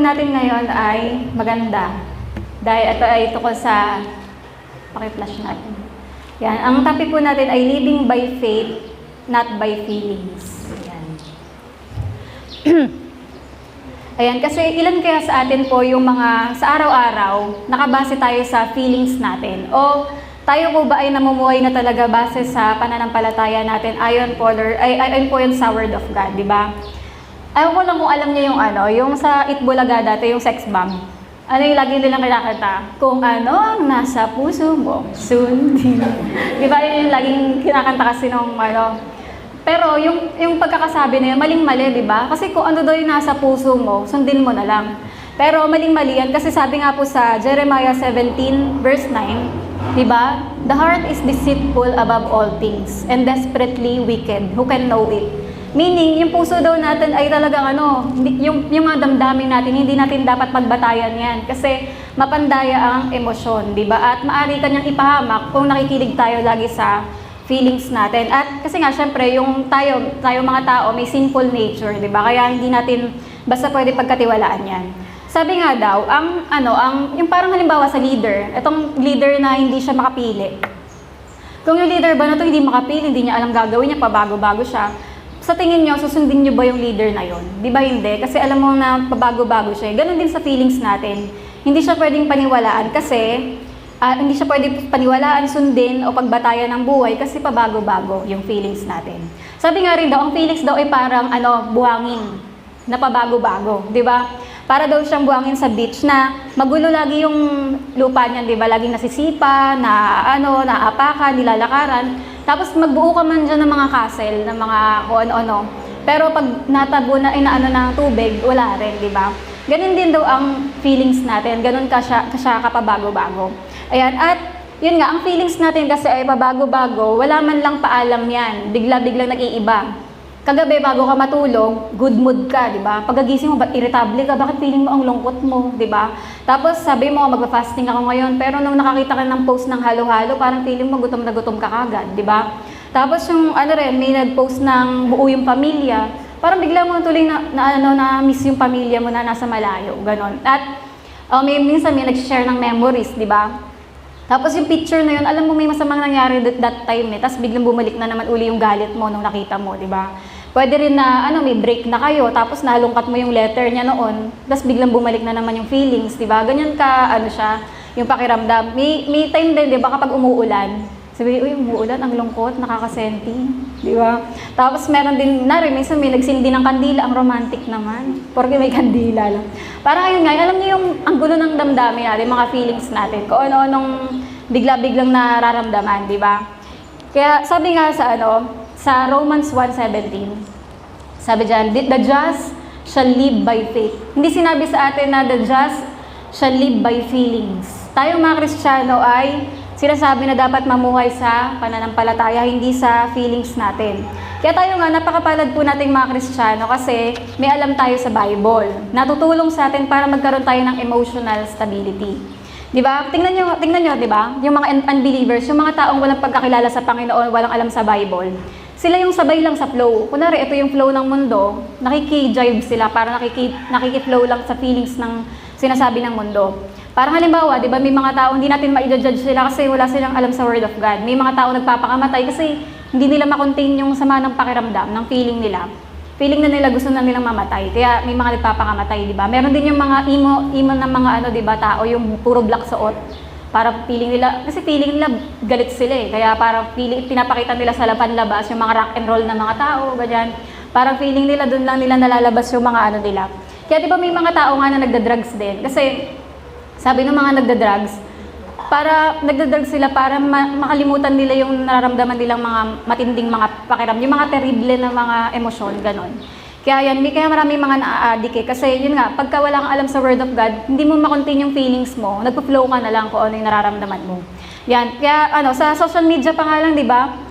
natin ngayon ay maganda. Dahil ito ay tungkol sa, paki-flash natin. Yan, ang topic po natin ay living by faith, not by feelings. Yan. Ayan, kasi ilan kaya sa atin po yung mga sa araw-araw, nakabase tayo sa feelings natin? O tayo po ba ay namumuhay na talaga base sa pananampalataya natin ayon po yun sa Word of God, di ba? Ayaw ko lang kung alam niyo yung yung sa Itbulaga dati, yung sex bomb. Ano yung lagi nilang kinakanta? Kung ano ang nasa puso mo, sundin. Di ba yun yung laging kinakanta kasi nung Pero yung pagkakasabi na yun, maling-mali, di ba? Kasi kung ano daw yung nasa puso mo, sundin mo na lang. Pero maling-mali yan kasi sabi nga po sa Jeremiah 17 verse 9, di ba? The heart is deceitful above all things and desperately wicked. Who can know it? Meaning, yung puso daw natin ay talagang yung mga damdamin natin, hindi natin dapat pagbatayan yan. Kasi mapandaya ang emosyon, di ba? At maaari kanyang ipahamak kung nakikinig tayo lagi sa feelings natin. At kasi nga, syempre, yung tayo mga tao, may sinful nature, di ba? Kaya hindi natin basta pwede pagkatiwalaan yan. Sabi nga daw, yung parang halimbawa sa leader, itong leader na hindi siya makapili. Kung yung leader ba na ito hindi makapili, hindi niya alam gagawin niya, pabago-bago siya, sa tingin niyo, susundin niyo ba yung leader na yon? Di ba hindi? Kasi alam mo na pabago-bago siya. Ganon din sa feelings natin. Hindi siya pwedeng paniwalaan kasi hindi siya pwedeng paniwalaan, sundin o pagbatayan ng buhay kasi pabago-bago yung feelings natin. Sabi nga rin daw, ang feelings daw ay parang buhangin na pabago-bago, di ba? Para daw siyang buhangin sa beach na magulo lagi yung lupa niyan, di ba? Laging nasisipa, naapakan, nilalakaran. Tapos magbuo ka man dyan ng mga castle, ng mga kung ano-ano. Pero pag natabo na ng tubig, wala rin, di ba? Ganun din daw ang feelings natin. Ganun ka siya kapabago-bago. Ayan, at yun nga, ang feelings natin kasi ay pabago-bago, wala man lang paalam yan. Bigla-biglang nag-iiba. Kagabi, bago ka matulog, good mood ka, di ba? Pagkagising mo, irritable ka, bakit feeling mo ang lungkot mo, di ba? Tapos sabi mo, magpa-fasting ako ngayon, pero nung nakakita ka ng post ng halo-halo, parang feeling mo gutom na gutom ka kagad, di ba? Tapos yung may nag-post ng buo yung pamilya, parang bigla mo tuloy na miss yung pamilya mo na nasa malayo, ganon. At minsan may nag-share ng memories, di ba? Tapos yung picture na yun, alam mo may masamang nangyari that time tapos biglang bumalik na naman uli yung galit mo nung nakita mo, di ba? Pwede rin na may break na kayo, tapos nalungkat mo yung letter niya noon, tapos biglang bumalik na naman yung feelings, di ba? Ganyan ka, siya, yung pakiramdam. May time din, di ba, kapag umuulan, sabi, uy, umuulan, ang lungkot, nakakasenti, di ba? Tapos meron din, minsan may nagsindi ng kandila, ang romantic naman, porque may kandila lang. Parang ayun nga, alam niyo yung ang gulo ng damdamin natin, mga feelings natin, kung ano-anong bigla-biglang nararamdaman, di ba? Kaya sabi nga sa Romans 1:17, sabi dyan, the just shall live by faith. Hindi sinabi sa atin na the just shall live by feelings. Tayong mga Kristiyano ay sinasabi na dapat mamuhay sa pananampalataya, hindi sa feelings natin. Kaya tayo nga, napakapalad po nating mga Kristiyano kasi may alam tayo sa Bible. Natutulong sa atin para magkaroon tayo ng emotional stability. Di ba? Tingnan nyo, di ba? Yung mga unbelievers, yung mga taong walang pagkakilala sa Panginoon, walang alam sa Bible, sila yung sabay lang sa flow. Kunwari, ito yung flow ng mundo, nakiki-jive sila, para nakiki-flow lang sa feelings ng sinasabi ng mundo. Parang halimbawa, di ba, may mga tao, hindi natin ma-judge sila kasi wala silang alam sa Word of God. May mga tao nagpapakamatay kasi hindi nila makontain yung sama ng pakiramdam, ng feeling nila. Feeling na nila, gusto na nilang mamatay. Kaya may mga nagpapakamatay, di ba? Meron din yung mga emo ng mga di ba, tao, yung puro black suot. Para feeling nila, kasi feeling nila galit sila eh. Kaya parang pinapakita nila sa laban-labas yung mga rock and roll na mga tao, ganyan. Parang feeling nila, doon lang nila nalalabas yung mga nila. Kaya di ba may mga tao nga na nagda-drugs din? Kasi sabi ng mga nagda-drugs, nagda-drugs sila para makalimutan nila yung nararamdaman nilang mga matinding mga pakiramdam, yung mga terrible na mga emosyon, ganon. Kaya maraming mga naa-addict eh. Kasi yun nga, pagka wala kang alam sa Word of God, hindi mo makontain yung feelings mo, nagpo-flow ka na lang kung ano yung nararamdaman mo. Yan, kaya sa social media pa nga lang, di ba,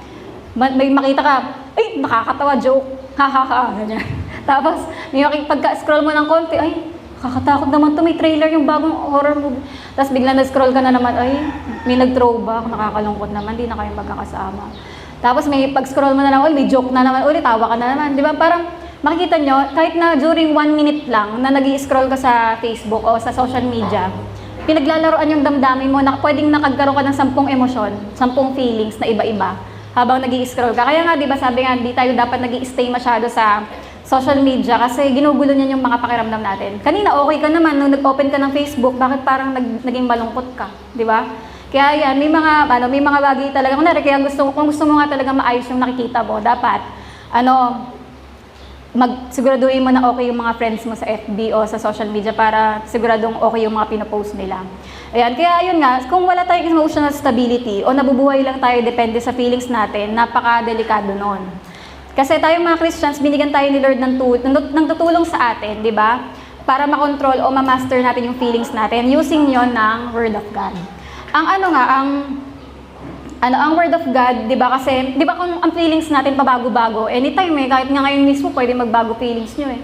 may makita ka, ay, nakakatawa, joke, ha, ganyan. Tapos, pagka-scroll mo ng konti, ay, kakatakot naman to, may trailer yung bagong horror movie. Tapos biglang na-scroll ka na naman, ay, may nag-throwback, nakakalungkot naman, di na kayo magkakasama. Tapos may pag-scroll mo na naman, may joke na naman, ulit, tawa ka na naman. Di ba? Parang makikita nyo, kahit na during 1 minute lang na nag-i-scroll ka sa Facebook o sa social media, pinaglalaroan yung damdamin mo na pwedeng nakagkaroon ka ng 10 emosyon, 10 feelings na iba-iba habang nag-i-scroll ka. Kaya nga, di ba, sabi nga, di tayo dapat nag-i-stay masyado sa social media kasi ginugulo niyan yung mga pakiramdam natin. Kanina, okay ka naman, nung nag-open ka ng Facebook, bakit parang naging malungkot ka, di ba? Kaya yan, may mga bagay talaga. Kaya kung gusto mo nga talaga maayos yung nakikita mo, dapat, siguraduhin mo na okay yung mga friends mo sa FB o sa social media para siguradong okay yung mga pinopost nila. Ayan, kaya ayun nga, kung wala tayong emotional stability o nabubuhay lang tayo depende sa feelings natin, napaka-delikado nun. Kasi tayong mga Christians, binigyan tayo ni Lord ng tutulong sa atin, di ba? Para makontrol o ma-master natin yung feelings natin using yon ng Word of God. Ang Word of God, di ba kasi, di ba kung ang feelings natin pabago-bago, anytime kahit nga ngayon mismo pwede magbago feelings nyo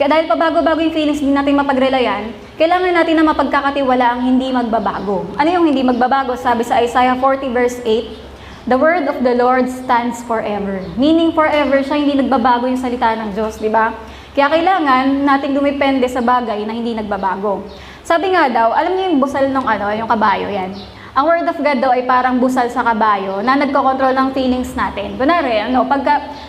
Kaya dahil pabago-bago yung feelings, hindi natin mapagrelayan, kailangan natin na mapagkakatiwala ang hindi magbabago. Ano yung hindi magbabago? Sabi sa Isaiah 40 verse 8, the word of the Lord stands forever. Meaning forever siya, hindi nagbabago yung salita ng Diyos, di ba? Kaya kailangan nating dumepende sa bagay na hindi nagbabago. Sabi nga daw, alam niyo yung busal ng yung kabayo, yan. Ang Word of God daw ay parang busal sa kabayo na nagkokontrol ng feelings natin. Kunwari,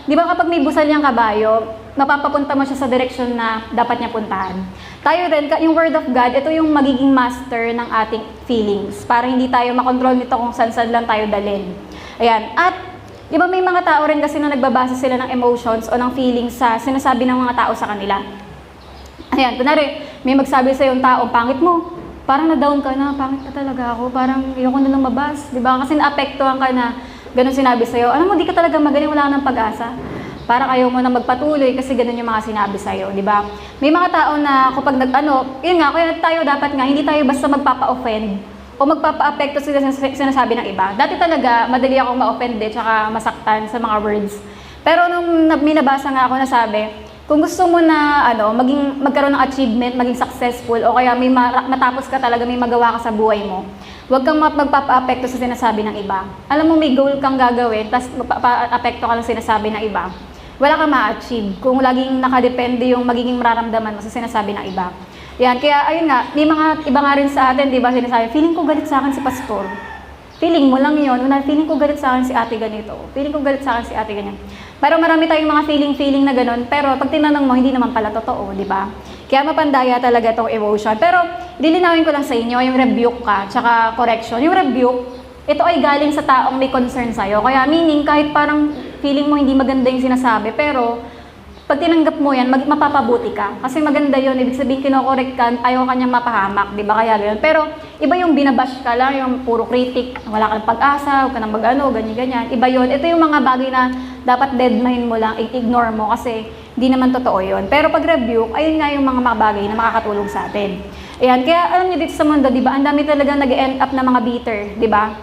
di ba kapag may busal yung kabayo, mapapapunta mo siya sa direksyon na dapat niya puntahan. Tayo rin, yung Word of God, ito yung magiging master ng ating feelings para hindi tayo makontrol nito kung saan-saan lang tayo dalhin. Ayan. At, di ba may mga tao rin kasi na nagbabasa sila ng emotions o ng feelings sa sinasabi ng mga tao sa kanila. Ayan, kunwari, may magsabi sa yung tao, pangit mo, parang na-down ka na, pangit ka talaga ako, parang ayoko na lumabas, di ba? Kasi naapektuhan ka na, ganun sinabi sa'yo, alam mo, di ka talaga magaling, wala ka ng pag-asa. Parang ayaw mo na magpatuloy kasi ganun yung mga sinabi sa'yo, di ba? May mga tao na kapag yun nga, kaya tayo dapat nga, hindi tayo basta magpapa-offend o magpapa-apekto sa sinasabi ng iba. Dati talaga, madali akong ma-offend tsaka masaktan sa mga words. Pero nung may nabasa nga ako na sabi, kung gusto mo na magkaroon ng achievement, maging successful o kaya may matapos ka talaga, may magawa ka sa buhay mo, huwag kang magpapa-apekto sa sinasabi ng iba. Alam mo, may goal kang gagawin, tapos magpapa-apekto ka lang sa sinasabi ng iba, wala kang ma-achieve kung laging nakadepende yung magiging mararamdaman mo sa sinasabi ng iba. Yan, kaya ayun nga, may mga iba nga rin sa atin, di ba, sinasabi, feeling ko galit sa akin si pastor. Feeling mo lang yun, feeling ko galit sa akin si ate ganito, feeling ko galit sa akin si ate ganyan. Pero marami tayong mga feeling na ganun, pero pag tinanong mo, hindi naman pala totoo, di ba? Kaya mapandaya talaga itong emotion. Pero, lilinawin ko lang sa inyo, yung rebuke ka, tsaka correction. Yung rebuke, ito ay galing sa taong may concern sa'yo. Kaya meaning, kahit parang feeling mo hindi maganda yung sinasabi, pero pag tinanggap mo yan, mapapabuti ka. Kasi maganda yun, ibig sabihin kinokorek ka, ayaw ka niyang mapahamak, di ba? Kaya gano'n. Pero, iba yung binabash ka lang, yung puro critic, wala kang pag-asa, huwag ka nang ganyan-ganyan. Iba yun. Ito yung mga bagay na dapat deadline mo lang, ignore mo kasi hindi naman totoo yun. Pero pag rebuke, ayun nga yung mga bagay na makakatulong sa atin. Ayan, kaya alam niyo dito sa mundo, di ba, ang dami talaga nag-end up na mga bitter, di ba?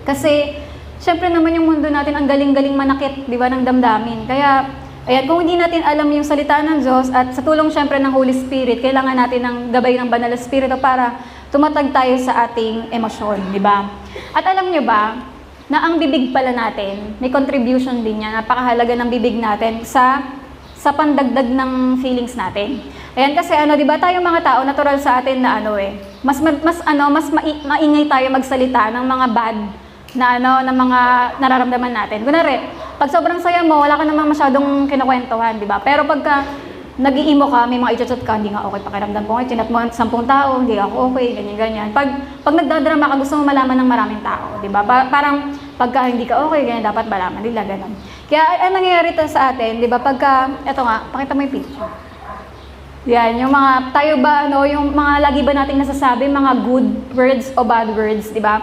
Kasi, syempre naman yung mundo natin, ang galing-galing manakit, di ba, ng damdamin. Kaya, ayan, kung hindi natin alam yung salita ng Diyos at sa tulong syempre ng Holy Spirit, kailangan natin ng gabay ng Banal na Espiritu para tumatag tayo sa ating emosyon, di ba? At alam niyo ba, na ang bibig pala natin, may contribution din niya, napakahalaga ng bibig natin sa pandagdag ng feelings natin. Ayan kasi di ba tayong mga tao, natural sa atin na mas maingay tayo magsalita ng mga bad na ng mga nararamdaman natin. Kunwari, pag sobrang saya mo, wala ka namang masyadong kinukwentuhan, di ba? Pero pagka nag-iimo ka, may mga i-chat ka, hindi nga okay pakiramdam ko, chinat mo 10 tao, hindi ako okay, ganyan-ganyan. Pag nagdadrama ka, gusto mo malaman ng maraming tao, di ba? Parang pagka hindi ka okay, ganyan, dapat malaman nila, ganun. Kaya ang nangyayari sa atin, di ba, pagka, eto nga, pakita mo yung picture. Yan, yung mga, tayo ba, yung mga lagi ba nating nasasabi, mga good words o bad words, di ba?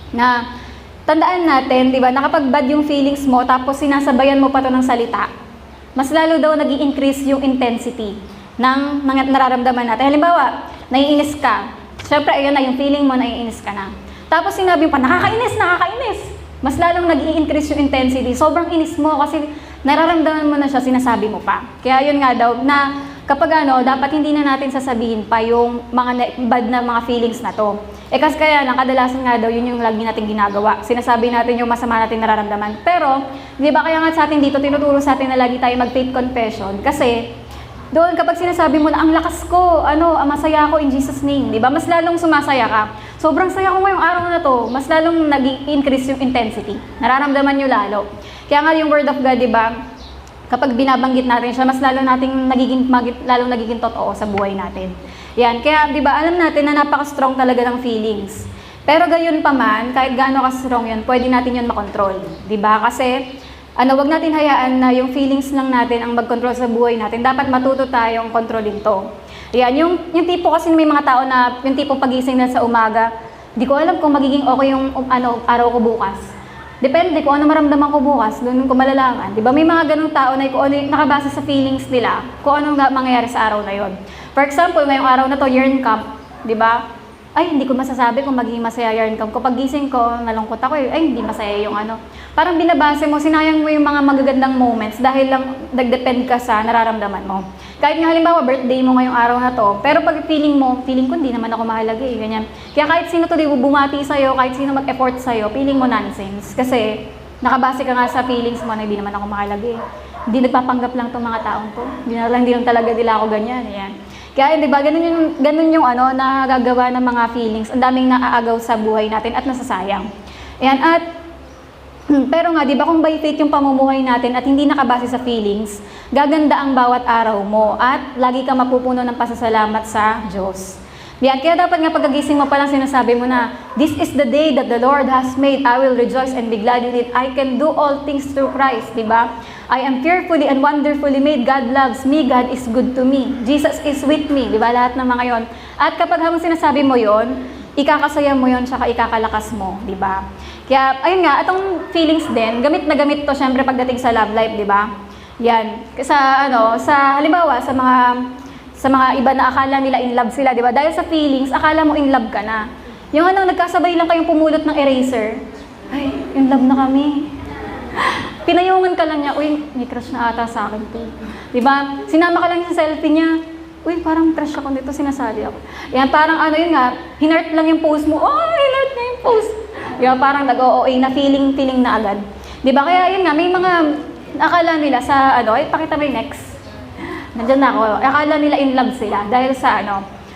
Na, tandaan natin, di ba, na kapag bad yung feelings mo, tapos sinasabayan mo pa to ng salita, mas lalo daw nag-i-increase yung intensity ng nararamdaman natin. Halimbawa, naiinis ka. Siyempre, ayun na, yung feeling mo, naiinis ka na. Tapos sinabi mo pa, nakakainis. Mas lalong nag-i-increase yung intensity. Sobrang inis mo kasi nararamdaman mo na siya, sinasabi mo pa. Kaya yun nga daw, na kapag dapat hindi na natin sasabihin pa yung mga bad na mga feelings na to. Kasi kaya lang, kadalasan nga daw, yun yung lagi natin ginagawa. Sinasabi natin yung masama natin nararamdaman. Pero, di ba kaya nga sa atin dito, tinuturo sa atin na lagi tayo mag-faith confession. Kasi, doon kapag sinasabi mo na ang lakas ko, masaya ako in Jesus name, di ba? Mas lalong sumasaya ka. Sobrang saya ko ngayong araw na to, mas lalong nag-increase yung intensity. Nararamdaman nyo lalo. Kaya nga yung word of God, di ba? Kapag binabanggit natin siya, mas lalong nagiging totoo sa buhay natin. Yan, kaya di ba alam natin na napaka-strong talaga ng feelings. Pero gayon pa man, kahit gaano ka-strong yun, pwede natin yun makontrol. Di ba? Kasi wag natin hayaan na yung feelings lang natin ang mag-control sa buhay natin. Dapat matuto tayong kontrolin to. Yan, yung tipo kasi may mga tao na, yung tipo pagising na sa umaga, di ko alam kung magiging okay yung araw ko bukas. Depende kung ano maramdaman ko bukas, doon ko malalaman. Di ba may mga ganung tao na kung ano nakabase sa feelings nila, kung ano mangyayari sa araw na yon. For example, ngayong araw na to, yearn camp, di ba? Ay, hindi ko masasabi kung magiging masaya yarn camp. Kapag gising ko, nalungkot ako hindi masaya yung Parang binabase mo, sinayang mo yung mga magagandang moments dahil lang nagdepend ka sa nararamdaman mo. Kahit nga halimbawa, birthday mo ngayong araw na to, pero pag feeling ko, hindi naman ako mahalaga ganyan. Kaya kahit sino tuloy bumati sa'yo, kahit sino mag-effort sa'yo, feeling mo nonsense. Kasi nakabase ka nga sa feelings mo na hindi naman ako mahalaga Hindi nagpapanggap lang tong mga taong to. Hindi lang talaga nila ako ganyan. Ayan. Kaya, di ba, ganun yung nagagawa ng mga feelings. Ang daming naaagaw sa buhay natin at nasasayang. Ayan, pero nga, di ba, kung by faith yung pamumuhay natin at hindi nakabase sa feelings, gaganda ang bawat araw mo at lagi ka mapupuno ng pasasalamat sa Diyos. Yan, kaya dapat nga pagkagising mo palang sinasabi mo na, this is the day that the Lord has made. I will rejoice and be glad in it. I can do all things through Christ, di ba? I am fearfully and wonderfully made. God loves me. God is good to me. Jesus is with me, di ba? Lahat ng mga yon. At kapag habang sinasabi mo yon, ikakasaya mo yon, tsaka ikakalakas mo, di ba? Kaya, ayun nga, itong feelings din, gamit na gamit to syempre pagdating sa love life, di ba? Yan. Halimbawa, sa mga iba na akala nila in love sila, di ba? Dahil sa feelings, akala mo in love ka na. Yung nagkasabay lang kayong pumulot ng eraser, ay, in love na kami. Pinayungan ka lang niya, uy, may crush na ata sa akin to. Di ba? Sinama ka lang sa selfie niya, uy, parang crush ako nito, sinasali ako. Yan, parang yun nga, hinart lang yung post mo, hinart na yung post. Yan, parang nag-OA na feeling na agad. Di ba? Kaya yun nga, may mga akala nila sa, pakita mo yung next. Nandiyan na ako. Akala nila in love sila dahil sa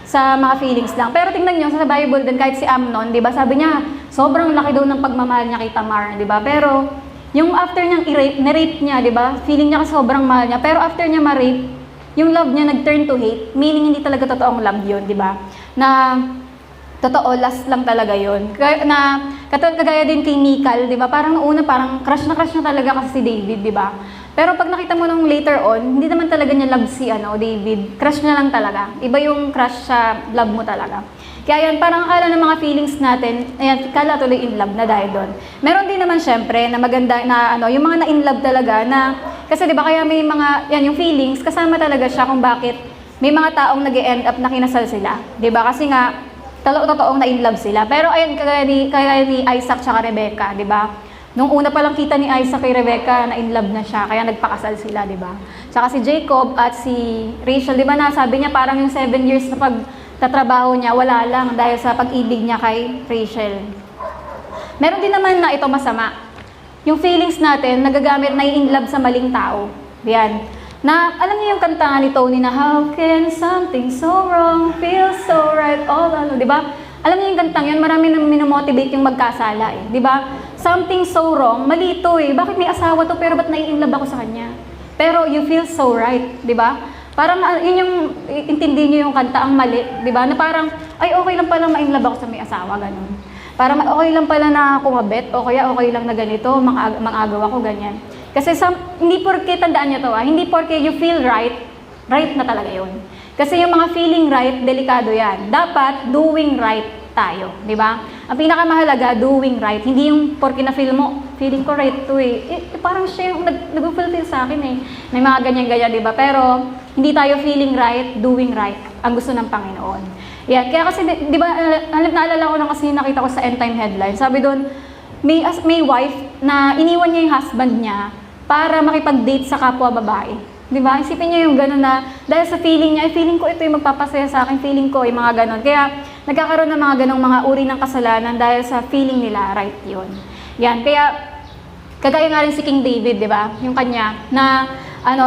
sa mga feelings lang. Pero tingnan niyo sa Bible din, kahit si Amnon, 'di ba? Sabi niya, sobrang laki daw ng pagmamahal niya kay Tamar, 'di ba? Pero yung after niyang i-rape niya, 'di ba? Feeling niya sobrang mahal niya. Pero after niya ma-rape, yung love niya nag-turn to hate, meaning hindi talaga totoong love 'yun, 'di ba? Na totoo, last lang talaga 'yun. Kagaya din kay Michal, 'di ba? Parang noong una parang crush na talaga kasi si David, 'di ba? Pero pag nakita mo nung later on, hindi naman talaga niya love si David. Crush niya lang talaga. Iba yung crush sa love mo talaga. Kaya yan, parang akala ng mga feelings natin, ayan, kala tuloy in love na dahil doon. Meron din naman syempre na maganda na yung mga na in love talaga na, kasi di ba kaya may mga, yung feelings, kasama talaga siya kung bakit may mga taong nag-e-end up na kinasal sila. Di ba? Kasi nga, totoong na in love sila. Pero ayun, kaya ni Isaac tsaka Rebecca, di ba? Nung una pa lang kita ni Isaac kay Rebecca, na in love na siya, kaya nagpakasal sila, di ba? Tsaka si Jacob at si Rachel, di ba nasabi niya parang yung 7 years na pagtatrabaho niya, wala lang dahil sa pag-ibig niya kay Rachel. Meron din naman na ito masama. Yung feelings natin, nagagamit na in love sa maling tao. Yan. Na, alam niyo yung kanta nga ni Tony na, how can something so wrong feel so right all along, di ba? Alam niyo yung kantang yun, marami nang minomotivate yung magkasala di ba? Something so wrong, mali ito bakit may asawa to pero ba't nai-inlove ako sa kanya? Pero you feel so right, di ba? Parang yun yung, intindi niyo yung kanta, ang mali, di ba? Na parang, ay okay lang pala ma-inlove ako sa may asawa, ganun. Parang okay lang pala na kumabet, o kaya okay lang na ganito, mang-agaw ako, ganyan. Kasi hindi porke, tandaan niyo to hindi porke you feel right, right na talaga yun. Kasi yung mga feeling right, delikado yan. Dapat doing right tayo, di ba? Ang pinakamahalaga, doing right. Hindi yung porke na feel mo, feeling ko right to parang siya yung nag-fulfill sa akin May mga ganyan-ganyan, di ba? Pero hindi tayo feeling right, doing right. Ang gusto ng Panginoon. Yan. Kaya kasi, di ba, naalala ko lang kasi nakita ko sa End Time headline. Sabi doon, may wife na iniwan niya yung husband niya para makipag-date sa kapwa babae. Di ba? Isipin niyo yung gano'n na dahil sa feeling niya, ay feeling ko ito yung magpapasaya sa akin, feeling ko, yung mga gano'n. Kaya nagkakaroon ng mga ganong mga uri ng kasalanan dahil sa feeling nila, right yun. Yan, kaya kagaya nga rin si King David, di ba? Yung kanya, na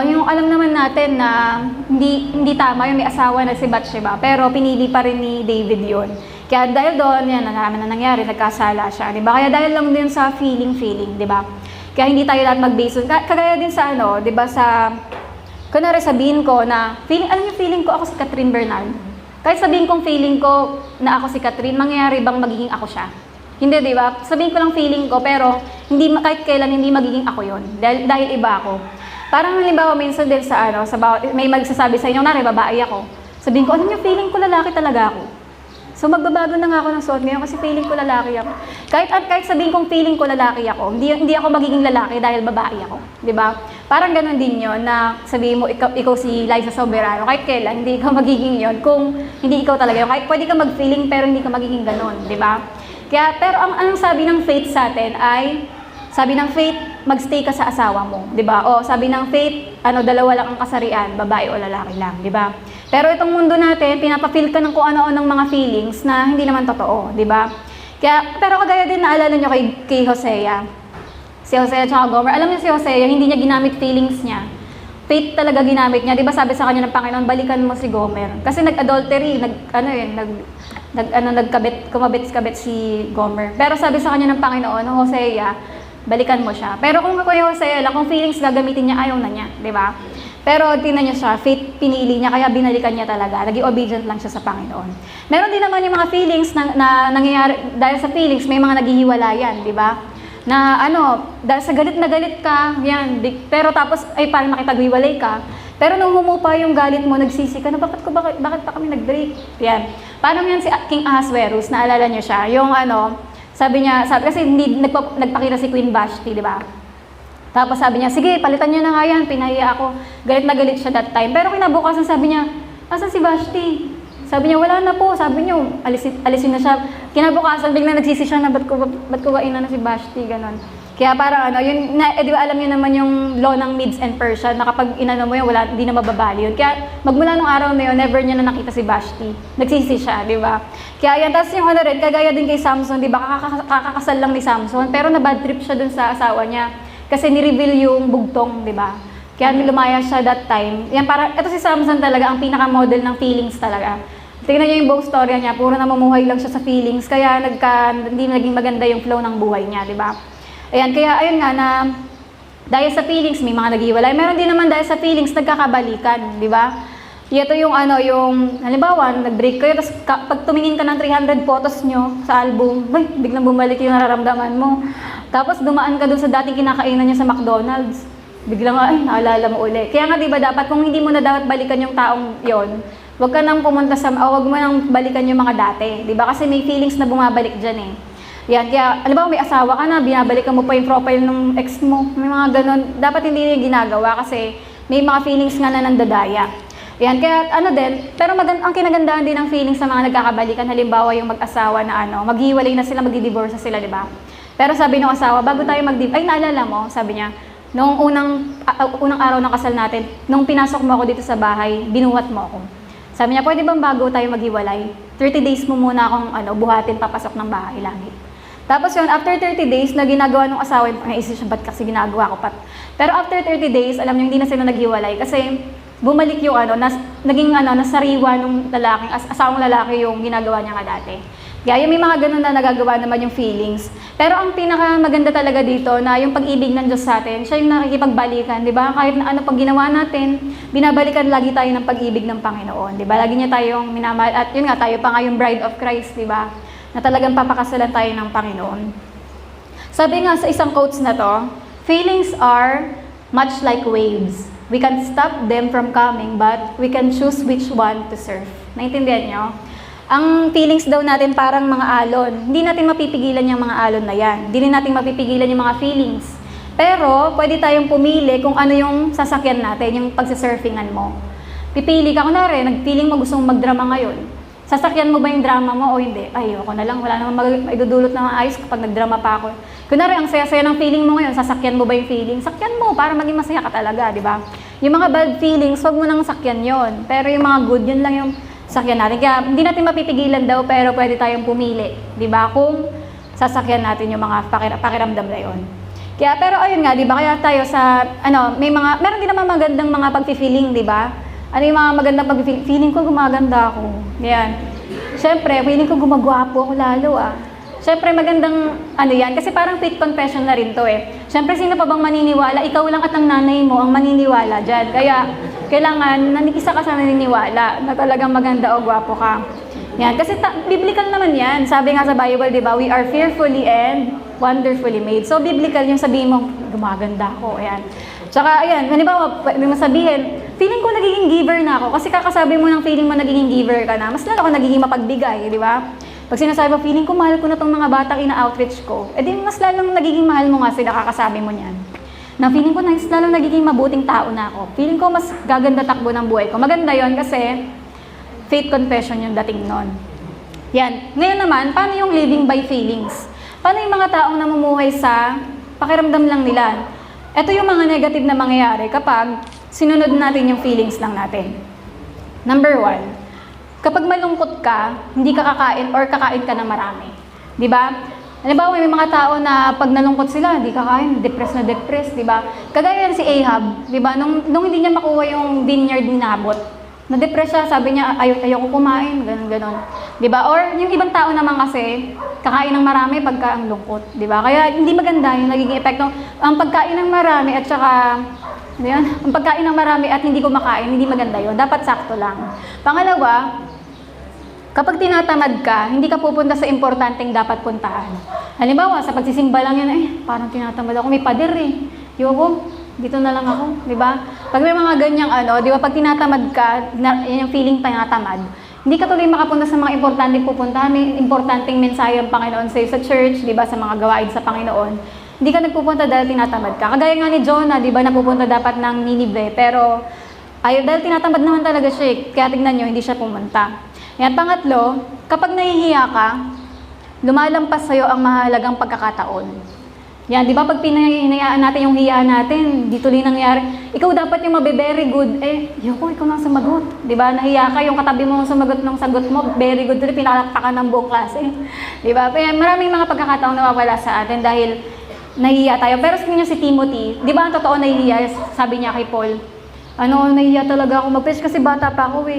yung alam naman natin na hindi tama yung may asawa na si Bathsheba, pero pinili pa rin ni David yun. Kaya dahil doon, yan, na nangyari, nagkasala siya, di ba? Kaya dahil lang din sa feeling, di ba? Kaya hindi tayo lahat mag-base on. Kagaya din sa di ba, sa kunwari sabihin ko na, feeling ko ako si Catherine Bernal. Kahit sabihin kong feeling ko na ako si Catherine, mangyayari bang magiging ako siya? Hindi, di ba? Sabihin ko lang feeling ko, pero kahit kailan hindi magiging ako yon dahil iba ako. Parang halimbawa minsan din sa may magsasabi sa inyo, nari, babae ako. Sabihin ko, feeling ko lalaki talaga ako. So magbabago na nga ako ng suot ngayon kasi feeling ko lalaki ako. Kahit sabihin kong feeling ko lalaki ako, hindi ako magiging lalaki dahil babae ako, 'di ba? Parang ganoon din 'yon na sabihin mo ikaw si Liza Soberano, kahit kailan hindi ka magiging 'yon kung hindi ikaw talaga 'yon. Kahit pwede ka mag-feeling pero hindi ka magiging ganoon, 'di ba? Kaya pero ang sabi ng faith sa atin ay sabi ng faith, magstay ka sa asawa mo, 'di ba? O sabi ng faith, dalawa lang ang kasarian, babae o lalaki lang, 'di ba? Pero itong mundo natin, pinapa-feel ka ng kung ano-anong mga feelings na hindi naman totoo, 'di ba? Pero kagaya din naalala nyo kay Hosea. Si Hosea at Gomer. Alam niyo si Hosea, hindi niya ginamit feelings niya. Faith talaga ginamit niya. 'Di ba sabi sa kanya ng Panginoon, balikan mo si Gomer. Kasi nag-adultery, kumabit-kabit si Gomer. Pero sabi sa kanya ng Panginoon, Hosea, balikan mo siya. Pero kung Hosea lang, kung feelings gagamitin niya, ayaw na niya, 'di ba? Pero tingnan niyo siya, faith pinili niya, kaya binalikan niya talaga. Naging obedient lang siya sa Panginoon. Meron din naman yung mga feelings na nangyayari, dahil sa feelings, may mga naghihiwalayan, di ba? Na dahil sa galit na galit ka, yan, pero tapos, parang makipaghiwalay ka. Pero nung humupa yung galit mo, nagsisi ka, bakit pa kami nag-break? Yan. Paano yan si King Ahasuerus, naalala niyo siya? Yung sabi kasi hindi nagpakita si Queen Vashti, di ba? Tapos sabi niya, sige, palitan niyo na nga yan, pinahiya ako. Galit na galit siya that time. Pero kinabukasan sabi niya, asan si Vashti? Sabi niya, wala na po. Sabi niyo, alisin na siya. Kinabukasan, biglang nagsisi siya na, ba't ko ba ina na si Vashti? Ganon. Kaya parang di ba alam niyo naman yung law ng Medes and Persia, na kapag inano mo yun, hindi na mababali yun. Kaya magmula nung araw na yun, never niya na nakita si Vashti. Nagsisi siya, di ba? Kaya yan, tapos yung rin, kagaya din kay Samson, di ba? Kakakasal lang ni Samson, pero na-bad trip siya dun sa asawa niya. Kasi ni-reveal yung bugtong, di ba? Kaya lumaya siya that time. Yan, ito si Samson talaga, ang pinaka-model ng feelings talaga. Tingnan niyo yung buong storya niya, puro namumuhay lang siya sa feelings, kaya hindi naging maganda yung flow ng buhay niya, di ba? Ayan, kaya ayun nga na, dahil sa feelings, may mga naghiwalay. Meron din naman dahil sa feelings, nagkakabalikan, di ba? Ito yung halimbawa, nag-break kayo, tapos pag tumingin ka ng 300 photos nyo sa album, biglang bumalik yung nararamdaman mo. Tapos dumaan ka dun sa dating kinakainan niya sa McDonald's. Biglang naalala mo uli. Kaya nga diba dapat, kung hindi mo na dapat balikan yung taong yon, wag ka nang pumunta wag mo nang balikan yung mga dati. Diba? Kasi may feelings na bumabalik dyan eh. Yan, kaya, may asawa ka na, binabalikan mo pa yung profile ng ex mo. May mga ganun. Dapat hindi yung ginagawa kasi may mga feelings nga na nandadaya. Yan, kaya pero ang kinagandahan din ng feelings sa mga nagkakabalikan, halimbawa yung mag-asawa na maghiwalay na sila, magdi-divorce na sila, diba? Pero sabi ng asawa, bago tayo naalala mo, sabi niya, nung unang araw ng kasal natin, nung pinasok mo ako dito sa bahay, binuhat mo ako. Sabi niya, pwede bang bago tayo maghiwalay? 30 days mo muna akong buhatin papasok ng bahay lagi. Tapos yun, after 30 days na ginagawa ng asawa, naisip siya, ba't kasi ginagawa ko pat? Pero after 30 days, alam niyo, hindi na sila naghiwalay kasi bumalik yung naging nasariwa nung lalaking, asawang lalaki yung ginagawa niya nga dati. Kaya may mga ganun na nagagawa naman yung feelings. Pero ang pinakamaganda talaga dito na yung pag-ibig ng Diyos sa atin, siya yung nakikipagbalikan, di ba? Kahit na pag ginawa natin, binabalikan lagi tayo ng pag-ibig ng Panginoon, di ba? Lagi niya tayong minamahal, at yun nga, tayo pa nga yung bride of Christ, di ba? Na talagang papakasalan tayo ng Panginoon. Sabi nga sa isang quotes na to, feelings are much like waves. We can stop them from coming, but we can choose which one to surf. Naintindihan nyo? Ang feelings daw natin parang mga alon. Hindi natin mapipigilan yung mga alon na yan. Hindi natin mapipigilan yung mga feelings. Pero, pwede tayong pumili kung ano yung sasakyan natin, yung pagsisurfingan mo. Pipili ka, kunwari, nag-feeling mo gusto mong magdrama ngayon. Sasakyan mo ba yung drama mo o hindi? Ay, ako na lang, wala namang maidudulot na ayos kapag nagdrama pa ako. Kunwari, ang saya-saya ng feeling mo ngayon, sasakyan mo ba yung feeling? Sakyan mo para maging masaya ka talaga, di ba? Yung mga bad feelings, wag mo nang sakyan yon. Pero yung mga good, yun lang yung sakyan natin. Kaya hindi natin mapipigilan daw, pero pwede tayong pumili. Di ba? Kung sasakyan natin yung mga pakiramdam na yun. Kaya, pero ayun nga, di ba? Kaya tayo sa, meron din naman magandang mga pag-feeling, di ba? Ano yung mga magandang pag-feeling? Feeling ko gumaganda ako. Yan. Siyempre, feeling ko gumagwapo ako lalo Siyempre, magandang yan. Kasi parang fake confession na rin to Siyempre, sino pa bang maniniwala? Ikaw lang at ang nanay mo ang maniniwala dyan. Kaya, kailangan isa ka sa naniniwala na talagang maganda o gwapo ka. Yan. Kasi biblical naman yan. Sabi nga sa Bible, di ba? We are fearfully and wonderfully made. So, biblical yung sabihin mo, gumaganda ako. Ayan. Tsaka, ayan, halimbawa, pwede mo sabihin, feeling ko nagiging giver na ako. Kasi kakasabi mo ng feeling mo nagiging giver ka na, mas lalo ako nagiging mapagbigay, di ba? Pag sinasabi mo, feeling ko mahal ko na tong mga batang ina-outreach ko, di mas lalong nagiging mahal mo nga sila kakasabi mo niyan. Na feeling ko mas lalong nagiging mabuting tao na ako. Feeling ko mas gaganda takbo ng buhay ko. Maganda yon kasi faith confession yung dating nun. Yan. Ngayon naman, paano yung living by feelings? Paano yung mga taong namumuhay sa pakiramdam lang nila? Ito yung mga negative na mangyayari kapag sinunod natin yung feelings lang natin. Number 1, kapag malungkot ka, hindi ka kakain or kakain ka ng marami. Di ba? Halimbawa, may mga tao na pag nalungkot sila, hindi kakain, depressed na depressed, di ba? Kagaya yan si Ahab, di ba? Nung hindi niya makuha yung vineyard ni Nabot, na-depress siya, sabi niya, ayoko kumain, ganon. Di ba? Or yung ibang tao naman kasi, kakain ng marami pagka ang lungkot, di ba? Kaya hindi maganda yung nagiging epekto. Ang pagkain ng marami at saka, ang pagkain ng marami at hindi kumakain, hindi maganda yun. Dapat sakto lang. Pangalawa, kapag tinatamad ka, hindi ka pupunta sa importanteng dapat puntahan. Halimbawa, sa pagsisimba lang yun, parang tinatamad ako, may pader Yoko, dito na lang ako, di ba? Pag may mga ganyang di ba, pag tinatamad ka, yan yung feeling tinatamad, hindi ka tuloy makapunta sa mga importanteng pupuntahan, may importanteng mensahe ang Panginoon sa'yo sa church, di ba, sa mga gawain sa Panginoon. Hindi ka nagpupunta dahil tinatamad ka. Kagaya nga ni Jonah, di ba, napupunta dapat ng Ninive, pero dahil tinatamad naman talaga siya, kaya tignan nyo, hindi siya pumunta. Yan, pangatlo, kapag nahihiya ka, lumalampas sa'yo ang mahalagang pagkakataon. Yan, di ba pag pinahinayaan natin yung hiya natin, di tuloy nangyari, ikaw dapat yung mabe-very good, yoko, ikaw nang sumagot. Di ba, nahiya ka, yung katabi mo sumagot ng sagot mo, very good, tuloy pinakalapakan ng buong klase. Di ba, maraming mga pagkakataong nawawala sa atin dahil nahihiya tayo. Pero sa si Timothy, di ba ang totoo nahihiya, sabi niya kay Paul, nahihiya talaga ako mag-preach kasi bata pa ako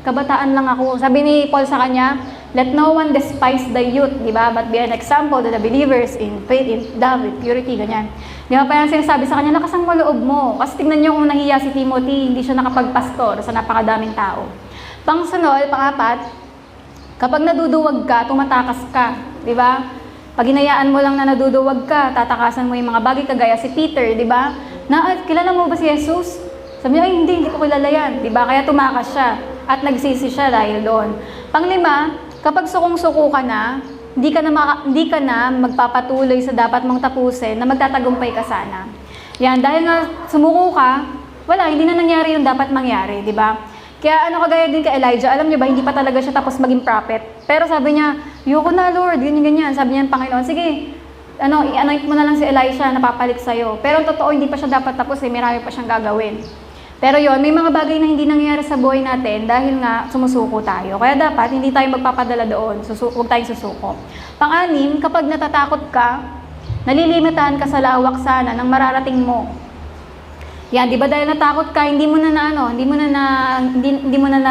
kabataan lang ako. Sabi ni Paul sa kanya, let no one despise the youth, di ba? But be an example to the believers in faith, in love, in purity, ganyan. Di ba? Parang sinasabi sa kanya, lakas ang loob mo. Kasi tignan niyo kung nahiya si Timothy, hindi siya nakapagpastor sa napakadaming tao. Pangsunod, pangapat, kapag naduduwag ka, tumatakas ka, di ba? Pag hinayaan mo lang na naduduwag ka, tatakasan mo yung mga bagay kagaya si Peter, di ba? Kilala mo ba si Jesus? Sabi niya, hindi ko kilala yan, di ba? Kaya tumakas siya at nagsisi siya dahil doon. Panglima, kapag sukong-suko ka na, hindi ka na magpapatuloy sa dapat mong tapusin na magtatagumpay ka sana. Yan, dahil nga sumuko ka, hindi na nangyari yung dapat mangyari, di ba? Kaya kagaya din kay Elijah, alam niyo ba, hindi pa talaga siya tapos maging prophet. Pero sabi niya, yoko na Lord, ganyan. Sabi niya ng Panginoon, sige, i-anoint mo na lang si Elisha, napapalit sa'yo. Pero totoo, hindi pa siya dapat tapos, marami pa siyang gagawin. Pero yon, may mga bagay na hindi nangyayari sa buhay natin dahil nga sumusuko tayo. Kaya dapat hindi tayo magpapadala doon, huwag tayong susuko. Pang-anim, kapag natatakot ka, nalilimitahan ka sa lawak sana ng mararating mo. Yan, di ba dahil natakot ka, hindi mo na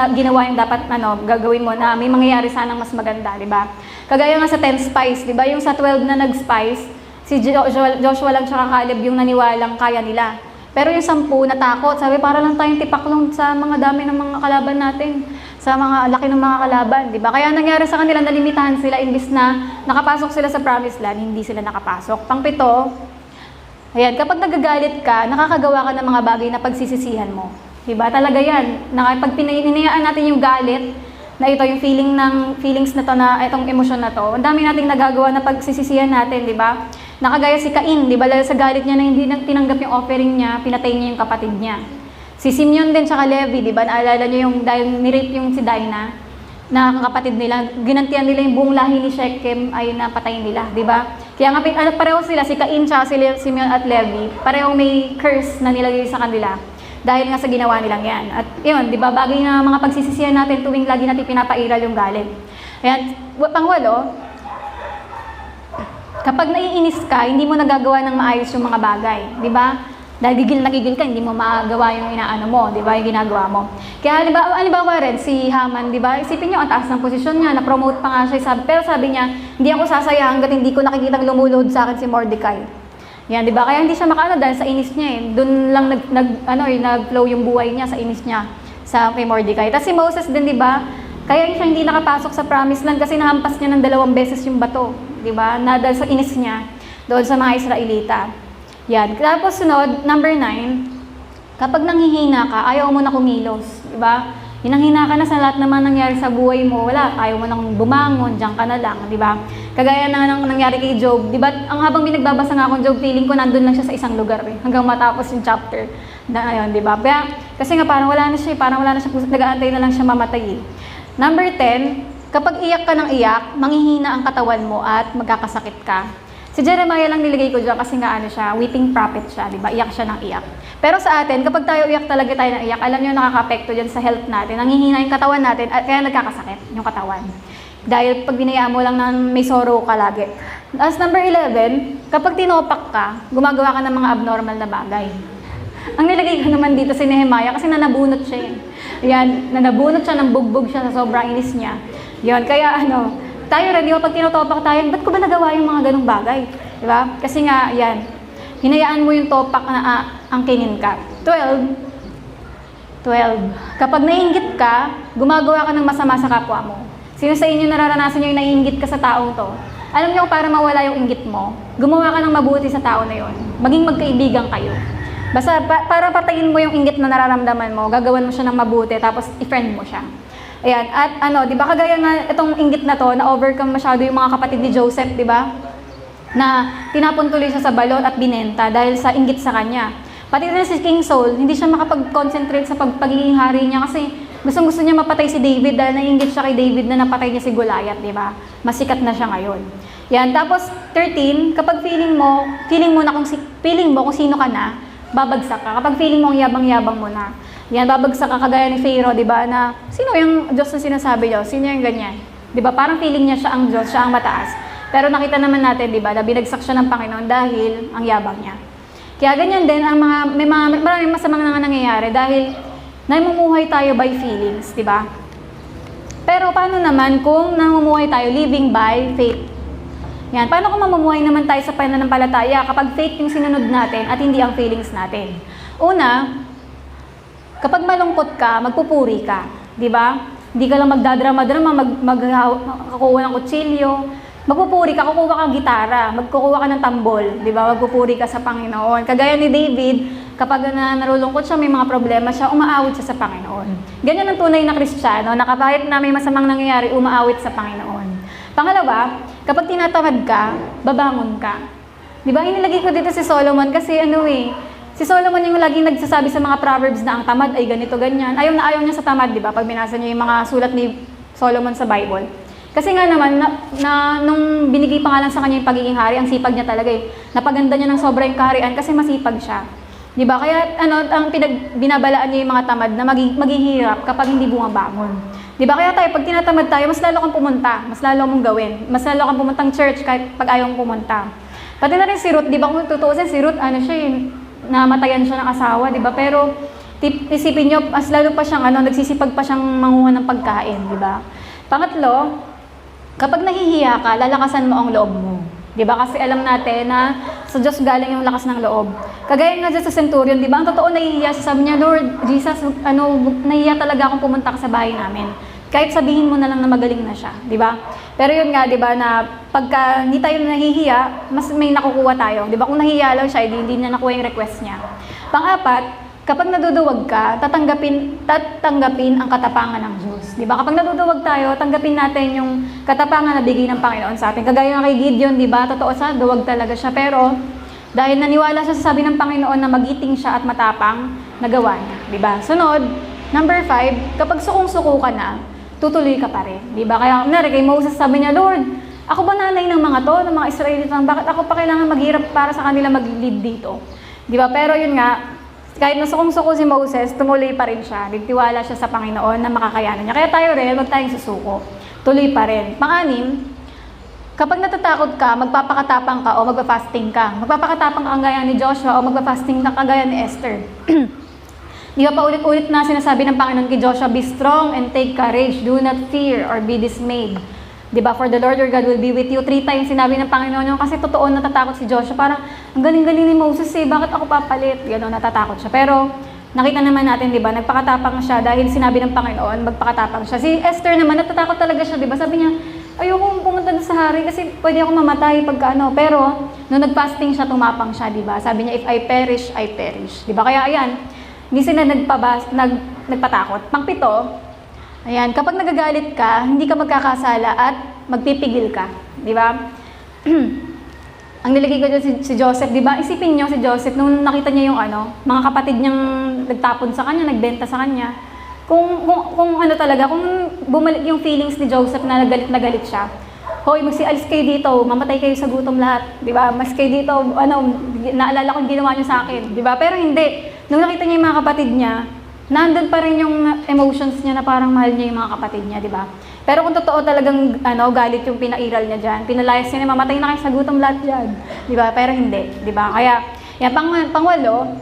ginawa yung dapat gagawin mo na may mangyayari sanang mas maganda, di ba? Kagaya nga sa 10 spies, di ba? Yung sa 12 na nag-spies, si Joshua lang tsaka Caleb yung naniwalang kaya nila. Pero yung 10 natakot, sabi para lang tayong tipaklong sa mga dami ng mga kalaban natin, sa mga laki ng mga kalaban, di ba? Kaya nangyari sa kanila, nalimitahan sila, imbis na nakapasok sila sa promised land, hindi sila nakapasok. Pang-7, ayan, kapag nagagalit ka, nakakagawa ka ng mga bagay na pagsisisihan mo. Di ba? Talaga yan. Pag pinayaan natin yung galit, na ito yung feelings na to, na itong emosyon na to, ang dami nating nagagawa na pagsisisihan natin, di ba? Nakagaya si Cain, di ba? Dahil sa galit niya na hindi tinanggap yung offering niya, pinatay niya yung kapatid niya. Si Simeon din, tsaka Levi, di ba? Naalala niyo yung dahil nirape yung si Dinah, na kapatid nila, ginantian nila yung buong lahi ni Shechem ay napatay nila, di ba? Kaya nga pareho sila, si Cain tsaka si Simeon at Levi, parehong may curse na nilagay sa kanila. Dahil nga sa ginawa nilang yan. At yun, di ba, bagay na mga pagsisisihan natin tuwing lagi natin pinapairal yung galit. Ayan, pangwalo, kapag naiinis ka, hindi mo nagagawa ng maayos yung mga bagay. Di ba? Dahil gigil na gigil ka, hindi mo magawa yung inaano mo, di ba, yung ginagawa mo. Kaya halimbawa rin, si Haman, di ba, isipin niyo, ang taas ng posisyon niya, na-promote pa nga siya, pero sabi niya, hindi ako sasaya hanggat hindi ko nakikitang lumulod sa akin si Mordecai. Yan, di ba, kaya hindi siya makaano dahil sa inis niya eh. Doon lang nag-flow yung buhay niya sa inis niya sa kay Mordecai. Tapos si Moses din, di ba, kaya siya hindi nakapasok sa promised land kasi nahampas niya ng 2 beses yung bato, di ba, na dahil sa inis niya doon sa mga Israelita. Yan. Tapos sunod, number 9, kapag nanghihina ka, ayaw mo na kumilos, di ba? Hinanghina ka na sa lahat naman nangyari sa buhay mo, wala, ayaw mo nang bumangon, diyan ka na lang, di ba? Kagaya na nang nangyari kay Job, di ba? Ang habang binagbabasa nga akong Job, feeling ko nandun lang siya sa isang lugar eh, hanggang matapos yung chapter na ayun, di ba? Kasi nga parang wala na siya, nag-aantay na lang siya mamatay eh. Number 10, kapag iyak ka ng iyak, manghihina ang katawan mo at magkakasakit ka. Si Jeremiah lang nilagay ko dyan kasi nga siya, weeping prophet siya, di ba? Iyak siya ng iyak. Pero sa atin, kapag tayo iyak talaga tayo ng iyak, alam niyo nakaka-apekto dyan sa health natin. Nanghihina yung katawan natin at kaya nagkakasakit yung katawan. Dahil pag binayaan mo lang na may sorrow ka lagi. As number 11, kapag tinopak ka, gumagawa ka ng mga abnormal na bagay. Ang nilagay ko naman dito si Nehemiah kasi nanabunot siya. Yan, nanabunot siya, ng bugbog siya sa sobrang inis niya. Yan, kaya tayo rin, di ba, pag tinutopak tayo, ba't ko ba nagawa yung mga ganong bagay? Di ba? Kasi nga, yan, hinayaan mo yung topak na angkinin ka. 12, kapag naiinggit ka, gumagawa ka ng masama sa kapwa mo. Sino sa inyo nararanasan nyo yung naiinggit ka sa taong to? Alam nyo, para mawala yung inggit mo, gumawa ka ng mabuti sa tao na yon. Maging magkaibigan kayo. Basta, para patayin mo yung inggit na nararamdaman mo, gagawan mo siya ng mabuti, tapos i-friend mo siya. Ayan, at di ba kagaya nga itong inggit na to, na-overcome masyado yung mga kapatid ni Joseph, di ba? Na tinapon tuloy siya sa balot at binenta dahil sa inggit sa kanya. Pati rin si King Saul, hindi siya makapag-concentrate sa pagiging hari niya kasi gusto niya mapatay si David dahil naiinggit siya kay David na napatay niya si Goliath, di ba? Masikat na siya ngayon. Yan, tapos 13, kapag feeling mo kung sino ka na, babagsak ka. Kapag feeling mo ang yabang-yabang mo na, yan, babagsak ka kagaya ni Pharaoh, di ba, na sino yung Diyos na sinasabi niyo? Sino yung ganyan? Di ba, parang feeling niya siya ang Diyos, siya ang mataas. Pero nakita naman natin, di ba, na binagsak siya ng Panginoon dahil ang yabang niya. Kaya ganyan din, maraming masamang nangyayari dahil namumuhay tayo by feelings, di ba? Pero paano naman kung namumuhay tayo living by faith? Yan, paano kung mamumuhay naman tayo sa pananampalataya kapag faith yung sinunod natin at hindi ang feelings natin? Una, kapag malungkot ka, magpupuri ka, di ba? Hindi ka lang magdadrama-drama, magkukuha ng kutsilyo. Magpupuri ka, kukuha ka ng gitara, magkukuha ka ng tambol, di ba? Magpupuri ka sa Panginoon. Kagaya ni David, kapag narulungkot siya, may mga problema siya, umaawit siya sa Panginoon. Ganyan ang tunay na Kristiyano, na kahit na may masamang nangyayari, umaawit sa Panginoon. Pangalawa, kapag tinatamad ka, babangon ka. Di ba? Inilagay ko dito si Solomon kasi si Solomon yung laging nagsasabi sa mga Proverbs na ang tamad ay ganito, ganyan. Ayaw na ayaw niya sa tamad, di ba? Pag binasa niyo yung mga sulat ni Solomon sa Bible. Kasi nga naman, nung binigay pa nga lang sa kanya yung pagiging hari, ang sipag niya talaga eh. Napaganda niya ng sobra yung kaharian kasi masipag siya. Di ba? Kaya ang binabalaan niya yung mga tamad na maghihirap kapag hindi bumabangon. Di ba? Kaya tayo, pag tinatamad tayo, mas lalo kang pumunta, mas lalo mong gawin, mas lalo kang pumuntang church kahit pag ayaw mong pumunta. Pati na rin si Ruth, di ba? Kung tutuusin, si Ruth, namatayan siya ng asawa, di ba? Pero isipin niyo, mas lalo pa siyang nagsisipag pa siyang manguha ng pagkain, di ba? Pangatlo, kapag nahihiya ka, lalakasan mo ang loob mo. Di ba? Kasi alam natin na sa Diyos galing yung lakas ng loob. Kagaya nga sa centurion, di ba? Ang totoo nahihiya siya, sabi niya, Lord Jesus, nahihiya talaga akong pumunta ka sa bahay namin. Kahit sabihin mo na lang na magaling na siya, di ba? Pero yun nga, di ba, na pagka hindi tayo nahihiya, mas may nakukuha tayo. Di ba? Kung nahihiya lang siya, hindi niya nakuha yung request niya. Pang-apat, kapag naduduwag ka, tatanggapin ang katapangan ng Diyos. Di ba? Kapag naduduwag tayo, tanggapin natin yung katapangan na bigay ng Panginoon sa atin. Kagaya nga kay Gideon, di ba? Totoo siya, duwag talaga siya. Pero dahil naniwala siya sa sabi ng Panginoon na magiting siya at matapang, nagawa niya. Di ba? Sunod, number 5, kapag sukong-suko ka na, tutuloy ka pa rin. Di ba? Kaya kay Moses sabi niya, Lord, ako ba nanay ng mga to, ng mga Israelita? Bakit ako pa kailangan maghirap para sa kanila mag-lead dito? Di ba? Pero yun nga, Kahit nasukong-suko si Moses, tumuloy pa rin siya. Nagtiwala siya sa Panginoon na makakayanan niya. Kaya tayo rin, huwag tayong susuko. Tuloy pa rin. Pang-anim, kapag natatakot ka, magpapakatapang ka o magpa-fasting ka. Magpapakatapang ka kagaya ni Joshua o magpa-fasting ka kagaya ni Esther. Di ba pa ulit-ulit na sinasabi ng Panginoon kay Joshua, be strong and take courage. Do not fear or be dismayed. Di ba? For the Lord your God will be with you. 3 times sinabi ng Panginoon yun kasi totoo natatakot si Joshua. Parang, ang galing-galing ni Moses bakit ako papalit? Gano'n, natatakot siya. Pero, nakita naman natin, di ba? Nagpakatapang siya dahil sinabi ng Panginoon, magpakatapang siya. Si Esther naman, natatakot talaga siya, di ba? Sabi niya, ayoko pumunta sa hari kasi pwede ako mamatay pagka ano. Pero, nung nag-fasting siya, tumapang siya, di ba? Sabi niya, if I perish, I perish. Di ba? Kaya ayan, hindi sila nagpatakot. Pang-7, ayan, kapag nagagalit ka, hindi ka magkakasala at magpipigil ka. Di ba? Ang nilagay ko dyan si Joseph, di ba? Isipin niyo si Joseph, nung nakita niya yung mga kapatid niyang nagtapon sa kanya, nagbenta sa kanya. Kung ano talaga, kung bumalik yung feelings ni Joseph na galit siya. Hoy, magsialis kayo dito, mamatay kayo sa gutom lahat. Di ba? Mas kayo dito, naalala ko yung ginawa niyo sa akin. Di ba? Pero hindi. Nung nakita niya yung mga kapatid niya, nandun pa rin yung emotions niya na parang mahal niya yung mga kapatid niya, di ba? Pero kung totoo talagang galit yung pinairal niya dyan, pinalayas niya na mamatay na kayo sa gutom lahat dyan, di ba? Pero hindi, di ba? Kaya, yan, pangwalo,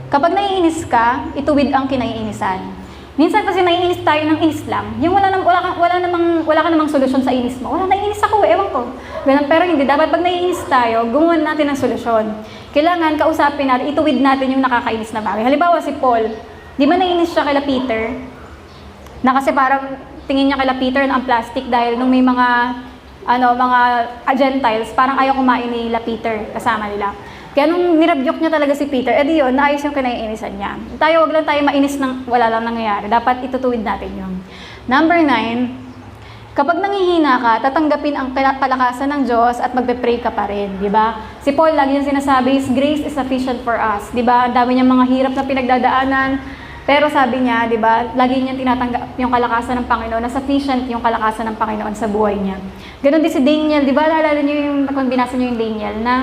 kapag naiinis ka, ituwid ang kinaiinisan. Minsan kasi naiinis tayo ng inis lang, yung wala ka namang solusyon sa inis mo. Wala, naiinis ako, ewan ko. Ganun, pero hindi, dapat pag naiinis tayo, gumawa natin ng solusyon. Kailangan kausapin natin, ituwid natin yung nakakainis na bagay. Halimbawa si Paul, di ba naiinis siya kay Peter? Na kasi parang tingin niya kay Peter na ang plastic dahil nung may mga Gentiles, parang ayaw kumain ni Peter kasama nila. Kaya nung nirabyok niya talaga si Peter, edi yun, naayos yung kinaiinisan niya. Tayo, wag lang tayo mainis ng wala lang nangyayari. Dapat itutuwid natin yun. Number 9, kapag nangihina ka, tatanggapin ang palakasan ng Diyos at magpe-pray ka pa rin, di ba? Si Paul lagi yung sinasabi, His grace is sufficient for us, di ba? Ang dami niyang mga hirap na pinagdadaanan, pero sabi niya, di ba, lagi niyang tinatanggap yung kalakasan ng Panginoon, na sufficient yung kalakasan ng Panginoon sa buhay niya. Ganon din si Daniel, di ba? Naalala niyo yung, kung binasa niyo yung Daniel, na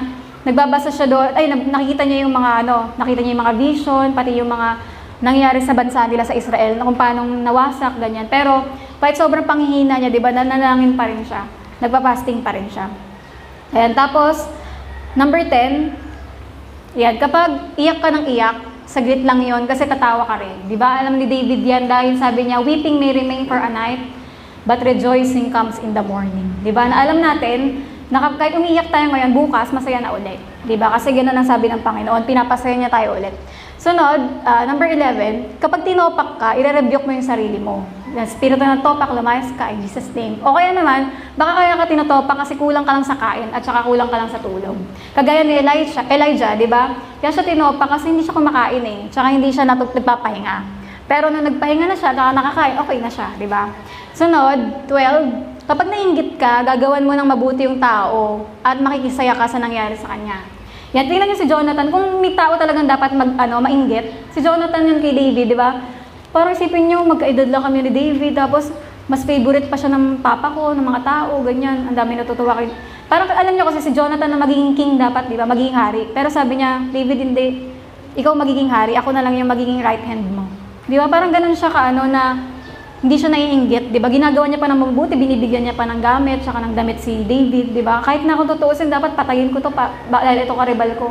nagbabasa siya doon, nakikita niya yung mga, nakita niya yung mga vision, pati yung mga nangyayari sa bansa nila sa Israel, na kung paano nawasak, ganyan. Pero, kahit sobrang panghihina niya, di ba, nanalangin pa rin siya. Nagpa-fasting pa rin siya. Ayan, tapos, number 10, yan, kapag iyak ka ng iyak, saglit lang yon kasi tatawa ka rin. Di ba? Alam ni David yan dahil sabi niya, weeping may remain for a night, but rejoicing comes in the morning. Di ba? Na alam natin, na kahit umiiyak tayo ngayon, bukas, masaya na ulit. Di ba? Kasi gano'n ang sabi ng Panginoon, pinapasaya niya tayo ulit. Sunod, number 11, kapag tinopak ka, ire-rebuke mo yung sarili mo. Spirito ng topak, lumayas ka in Jesus' name. O kaya naman, baka kaya ka tinotopak kasi kulang ka lang sa kain at saka kulang ka lang sa tulog. Kagaya ni Elijah, di ba? Kaya siya tinopak kasi hindi siya kumakain eh. Tsaka hindi siya nagpapahinga. Pero nung nagpahinga na siya, nakakain, okay na siya, di ba? Sunod, 12, kapag nainggit ka, gagawan mo ng mabuti yung tao at makikisaya ka sa nangyari sa kanya. Yan, tingnan niyo si Jonathan, kung may tao talagang dapat mainggit, si Jonathan yun kay David, di ba? Parang isipin niyo, magkaedad lang kami ni David, tapos mas favorite pa siya ng papa ko, ng mga tao, ganyan, ang dami natutuwa kayo. Parang alam niyo kasi si Jonathan na magiging king dapat, di ba? Magiging hari. Pero sabi niya, David, hindi, ikaw magiging hari, ako na lang yung magiging right hand mo. Di ba? Parang ganun siya na hindi siya naiinggit, di ba? Ginagawa niya pa ng mabuti, binibigyan niya pa ng gamit, saka ng damit si David, di ba? Kahit na kung tutuusin, dapat patayin ko to dahil ito karibal ko.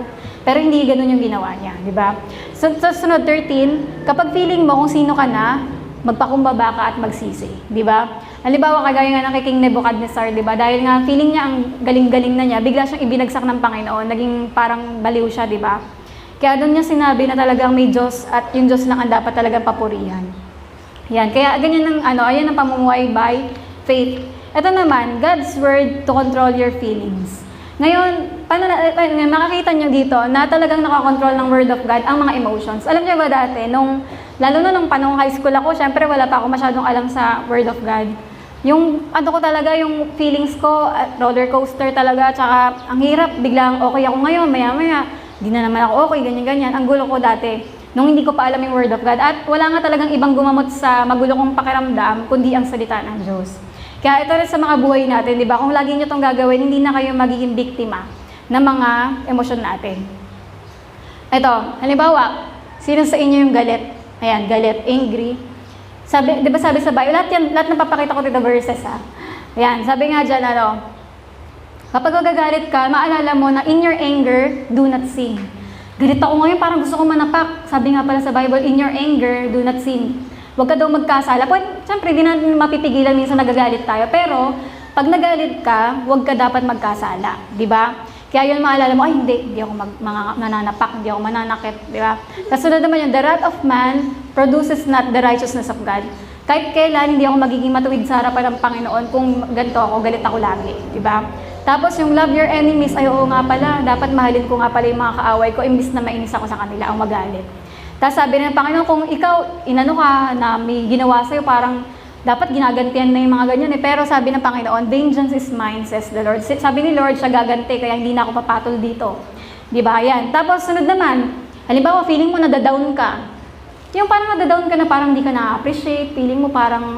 Pero hindi ganoon yung ginawa niya, di ba? So, sunod 13, kapag feeling mo kung sino ka na, magpakumbaba ka at magsisi, di ba? Halimbawa, kagaya nga ng kay King Nebuchadnezzar, di ba? Dahil nga feeling niya ang galing-galing na niya, bigla siyang ibinagsak ng Panginoon, naging parang baliw siya, di ba? Kaya doon niya sinabi na talagang may Diyos at yung Diyos lang ang dapat talagang papurihan. Yan, kaya ganyan ayan ang pamumuhay by faith. Ito naman, God's word to control your feelings. Ngayon, makakita nyo dito na talagang nakakontrol ng word of God ang mga emotions. Alam nyo ba dati, lalo na nung panong high school ako, syempre wala pa ako masyadong alam sa word of God. Yung ko talaga, yung feelings ko, roller coaster talaga, tsaka ang hirap, biglang okay ako ngayon, maya-maya, di na naman ako okay, ganyan-ganyan. Ang gulo ko dati. Nung hindi ko pa alam yung word of God. At wala nga talagang ibang gumamot sa magulo kong pakiramdam, kundi ang salita ng Diyos. Kaya ito rin sa mga buhay natin, di ba? Kung lagi nyo itong gagawin, hindi na kayo magiging biktima ng mga emosyon natin. Ito, halimbawa, Sino sa inyo yung galit? Ayan, galit, angry. Sabi, di ba sabi sa Bible, lahat ng papakita ko dito verses ha. Ayan, sabi nga dyan, kapag nagagalit ka, maalala mo na in your anger, do not sin. Galit ako ngayon, parang gusto ko manapak. Sabi nga pala sa Bible, in your anger, do not sin. Huwag ka daw magkasala. Siyempre, di natin mapipigilan minsan nagagalit tayo. Pero, pag nagalit ka, huwag ka dapat magkasala. Di ba? Kaya yun maalala mo, ay hindi ako mananapak, hindi ako mananakit. Di ba? Kasunod naman yun, the wrath of man produces not the righteousness of God. Kahit kailan, hindi ako magiging matuwid sa harapan ng Panginoon kung ganito ako, galit ako lagi. Di ba? Tapos yung love your enemies, ay oo nga pala, dapat mahalin ko nga pala yung mga kaaway ko, imbis na mainis ako sa kanila, ang magalit. Tapos sabi ng Panginoon, kung ikaw, inano ka na may ginawa sa'yo, parang dapat ginagantihan na yung mga ganyan eh. Pero sabi ng Panginoon, vengeance is mine, says the Lord. Sabi ni Lord, siya gaganti, kaya hindi na ako papatol dito. Di ba? Yan. Tapos sunod naman, halimbawa, feeling mo nadadown ka. Yung parang nadadown ka na parang hindi ka na-appreciate, feeling mo parang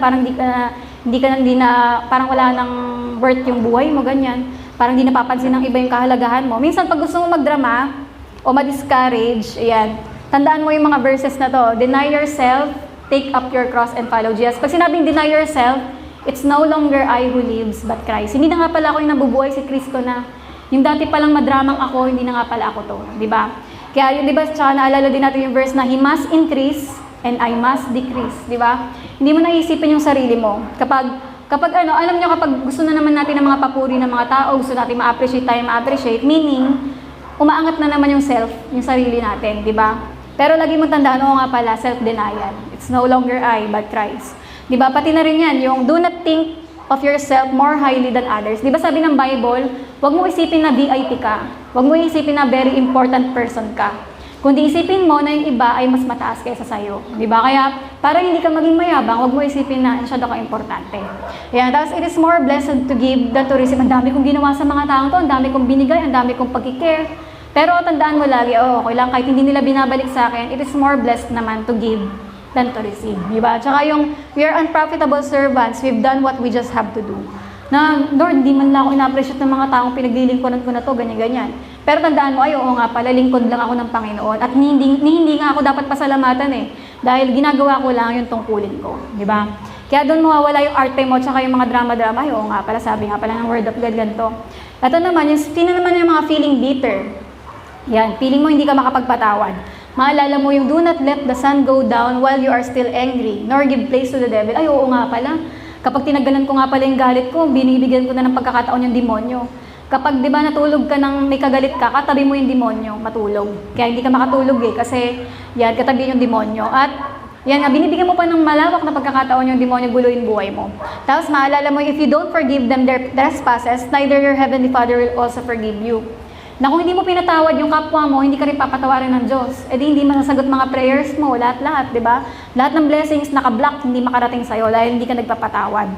parang hindi na, parang wala nang worth yung buhay mo, ganyan. Parang hindi napapansin ng iba yung kahalagahan mo. Minsan pag gusto mo magdrama o ma-discourage, ayan, tandaan mo yung mga verses na to. Deny yourself, take up your cross and follow Jesus. Pag sinabing deny yourself, it's no longer I who lives but Christ. Hindi na nga pala ako yung nabubuhay, si Kristo na. Yung dati palang madramang ako, hindi na nga pala ako to. Di ba? Kaya yun, di ba, tsaka naalala din natin yung verse na He must increase and I must decrease. Di ba? Hindi mo naisipin yung sarili mo. Kapag alam nyo, kapag gusto na naman natin ng mga papuri ng mga tao, gusto natin ma-appreciate, meaning, umaangat na naman yung self, yung sarili natin, di ba? Pero lagi mong tandaan, oo nga pala, self-denial. It's no longer I, but Christ. Di ba? Pati na rin yan, yung do not think of yourself more highly than others. Di ba sabi ng Bible, huwag mo isipin na VIP ka. Huwag mo isipin na very important person ka. Kundi isipin mo na yung iba ay mas mataas kaysa sa'yo. Di ba? Kaya, para hindi ka maging mayabang, huwag mo isipin na masyado ka importante. Yan. Tapos, it is more blessed to give than to receive. Ang dami kong ginawa sa mga taong to, ang dami kong binigay, ang dami kong pagkikare. Pero tandaan mo lagi, okay lang, kahit hindi nila binabalik sa akin, it is more blessed naman to give than to receive. Diba? Tsaka yung, we are unprofitable servants, we've done what we just have to do. Na, Lord, di man lang ako ina-appreciate ng mga taong pinaglilingkuran ko na to, ganyan-ganyan. Pero tandaan mo, ay, oo nga pala, lingkod lang ako ng Panginoon. At hindi nga ako dapat pasalamatan eh. Dahil ginagawa ko lang yung tungkulin ko. Diba? Kaya doon mawawala yung arte mo, tsaka yung mga drama-drama, ay, oo nga pala, sabi nga pala ng Word of God, ganito. Ito naman, sino naman yung mga feeling bitter? Yan, feeling mo hindi ka makapagpatawad. Maalala mo yung do not let the sun go down while you are still angry, nor give place to the devil. Ay, oo nga pala. Kapag tinagalan ko nga pala yung galit ko, binibigyan ko na ng pagkakataon yung demonyo. Kapag, di ba, natulog ka ng may kagalit ka, katabi mo yung demonyo, matulog. Kaya hindi ka makatulog eh, kasi yan, katabi yung demonyo. At yan nga, binibigyan mo pa ng malawak na pagkakataon yung demonyo guluhin buhay mo. Tapos maalala mo, if you don't forgive them their trespasses, neither your heavenly Father will also forgive you. Na kung hindi mo pinatawad yung kapwa mo, hindi ka rin papatawarin ng Diyos. E di hindi masasagot mga prayers mo, lahat-lahat, di ba? Lahat ng blessings naka-block, hindi makarating sa'yo dahil hindi ka nagpapatawad.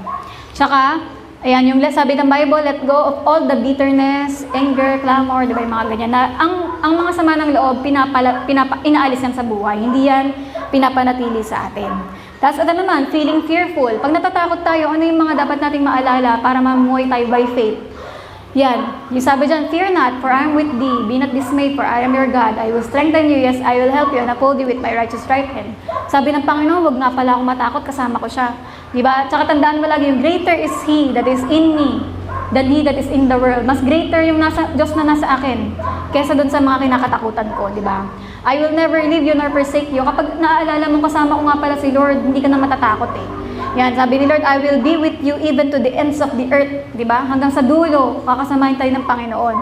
Tsaka, ayan, yung sabi ng Bible, let go of all the bitterness, anger, clamor, di ba, yung mga ganyan. Na ang mga sama ng loob, inaalis yan sa buhay. Hindi yan pinapanatili sa atin. Tapos ito naman, feeling fearful. Pag natatakot tayo, ano yung mga dapat nating maalala para mamuhay tayo by faith? Yan, yung sabi dyan, fear not, for I am with thee. Be not dismayed, for I am your God. I will strengthen you, yes, I will help you, and uphold you with my righteous right hand. Sabi ng Panginoon, wag nga pala akong matakot, kasama ko siya. Diba? Tsaka tandaan mo lagi, yung greater is He that is in me than He that is in the world. Mas greater yung Diyos na nasa akin kesa dun sa mga kinakatakutan ko, diba? I will never leave you nor forsake you. Kapag naaalala mo kasama ko nga pala si Lord, hindi ka na matatakot eh. Yan, sabi ni Lord, I will be with you even to the ends of the earth. Diba? Hanggang sa dulo, kakasamahin tayo ng Panginoon.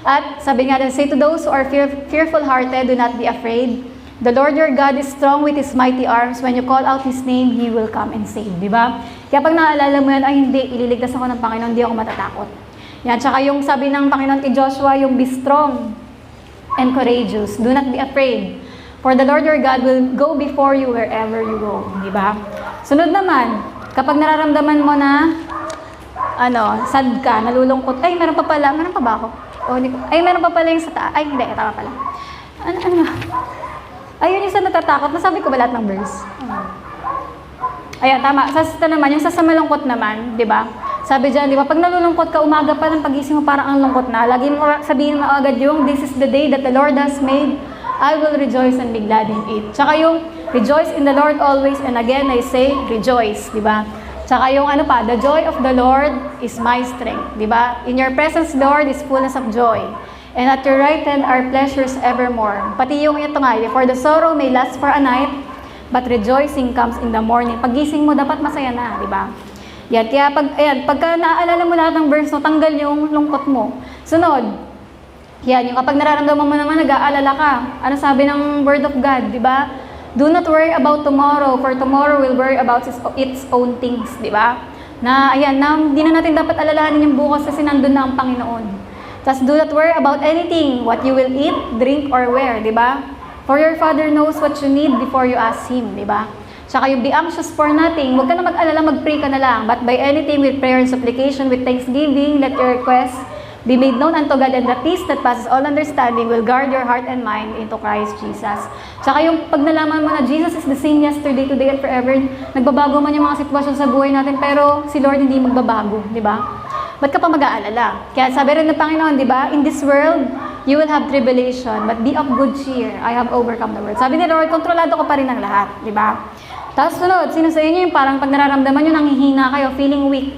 At sabi nga, say to those who are fearful-hearted, do not be afraid. The Lord your God is strong with His mighty arms. When you call out His name, He will come and save. Diba? Kaya pag naalala mo yan, ay hindi, ililigtas ako ng Panginoon, hindi ako matatakot. Yan, tsaka yung sabi ng Panginoon kay Joshua, yung be strong and courageous. Do not be afraid. For the Lord your God will go before you wherever you go. Diba? Sunod naman, kapag nararamdaman mo na, sad ka, nalulungkot, ay, meron pa ba ako? Meron pa pala yung sa taas. Ay, hindi, tama pala. Ayun yung sa natatakot. Nasabi ko ba lahat ng verse? Ayan, tama. Sa naman, yung sa malungkot naman, di ba? Sabi dyan, di ba, pag nalulungkot ka, umaga pa ng pag-isip mo, parang ang lungkot na. Lagi mo sabihin mo agad yung, this is the day that the Lord has made. I will rejoice and be glad in it. Tsaka yung rejoice in the Lord always, and again I say rejoice, di ba? Tsaka yung ano pa, the joy of the Lord is my strength, di ba? In your presence, Lord, is fullness of joy. And at your right hand are pleasures evermore. Pati yung ito nga, for the sorrow may last for a night, but rejoicing comes in the morning. Pagising mo, dapat masaya na, di ba? Yan, kaya pagka naaalala mo lahat ng verse, no, tanggal yung lungkot mo. Sunod, yan, yung kapag nararamdaman mo naman, nag-aalala ka. Ano sabi ng Word of God, di ba? Do not worry about tomorrow, for tomorrow will worry about its own things, di ba? Na, ayan, hindi na natin dapat alalahanin yung bukas kasi nandun na ang Panginoon. Tapos, do not worry about anything, what you will eat, drink, or wear, di ba? For your Father knows what you need before you ask Him, di ba? Tsaka yung be anxious for nothing, huwag ka na mag-alala, mag-pray ka na lang. But by anything with prayer and supplication, with thanksgiving, let your requests be made known unto God, and the peace that passes all understanding will guard your heart and mind into Christ Jesus. Tsaka yung pag nalaman mo na Jesus is the same yesterday, today, and forever, nagbabago man yung mga sitwasyon sa buhay natin, pero si Lord hindi magbabago, di ba? Ba't ka pa mag-aalala? Kaya sabi rin ng Panginoon, di ba? In this world, you will have tribulation, but be of good cheer. I have overcome the world. Sabi ni Lord, kontrolado ko pa rin ang lahat, di ba? Tapos sunod, sino sa inyo yung parang pag nararamdaman nyo, nanghihina kayo, feeling weak.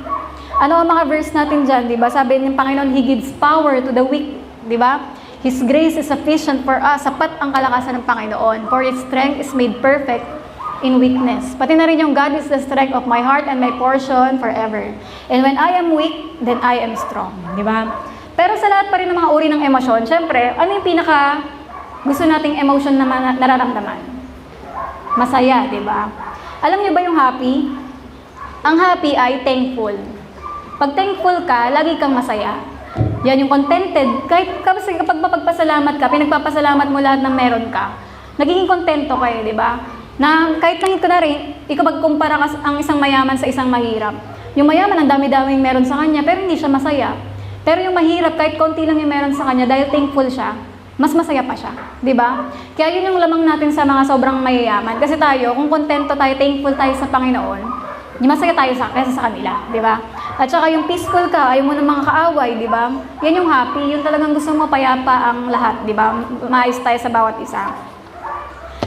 Ano ang mga verse natin dyan, di ba? Sabi ng Panginoon, He gives power to the weak, di ba? His grace is sufficient for us. Sapat ang kalakasan ng Panginoon. For His strength is made perfect in weakness. Pati na rin yung God is the strength of my heart and my portion forever. And when I am weak, then I am strong, di ba? Pero sa lahat pa rin ng mga uri ng emosyon, syempre, ano yung pinaka gusto nating emotion na nararamdaman? Masaya, di ba? Alam niyo ba yung happy? Ang happy ay thankful. Pag thankful ka, lagi kang masaya. Yan yung contented. Kahit kasi kapag mapagpasalamat ka, pinagpapasalamat mo lahat ng meron ka, nagiging kontento kayo, di ba? Na kahit lang ito na rin, ikaw magkumpara ka ang isang mayaman sa isang mahirap. Yung mayaman, ang dami-daming meron sa kanya, pero hindi siya masaya. Pero yung mahirap, kahit konti lang yung meron sa kanya, dahil thankful siya, mas masaya pa siya, di ba? Kaya yun yung lamang natin sa mga sobrang mayayaman. Kasi tayo, kung kontento tayo, thankful tayo sa Panginoon, masaya tayo kaysa sa kanila, di ba? At saka yung peaceful ka, ayaw mo ng mga kaaway, di ba? Yan yung happy, yung talagang gusto mo payapa ang lahat, di ba? Maayos tayo sa bawat isa.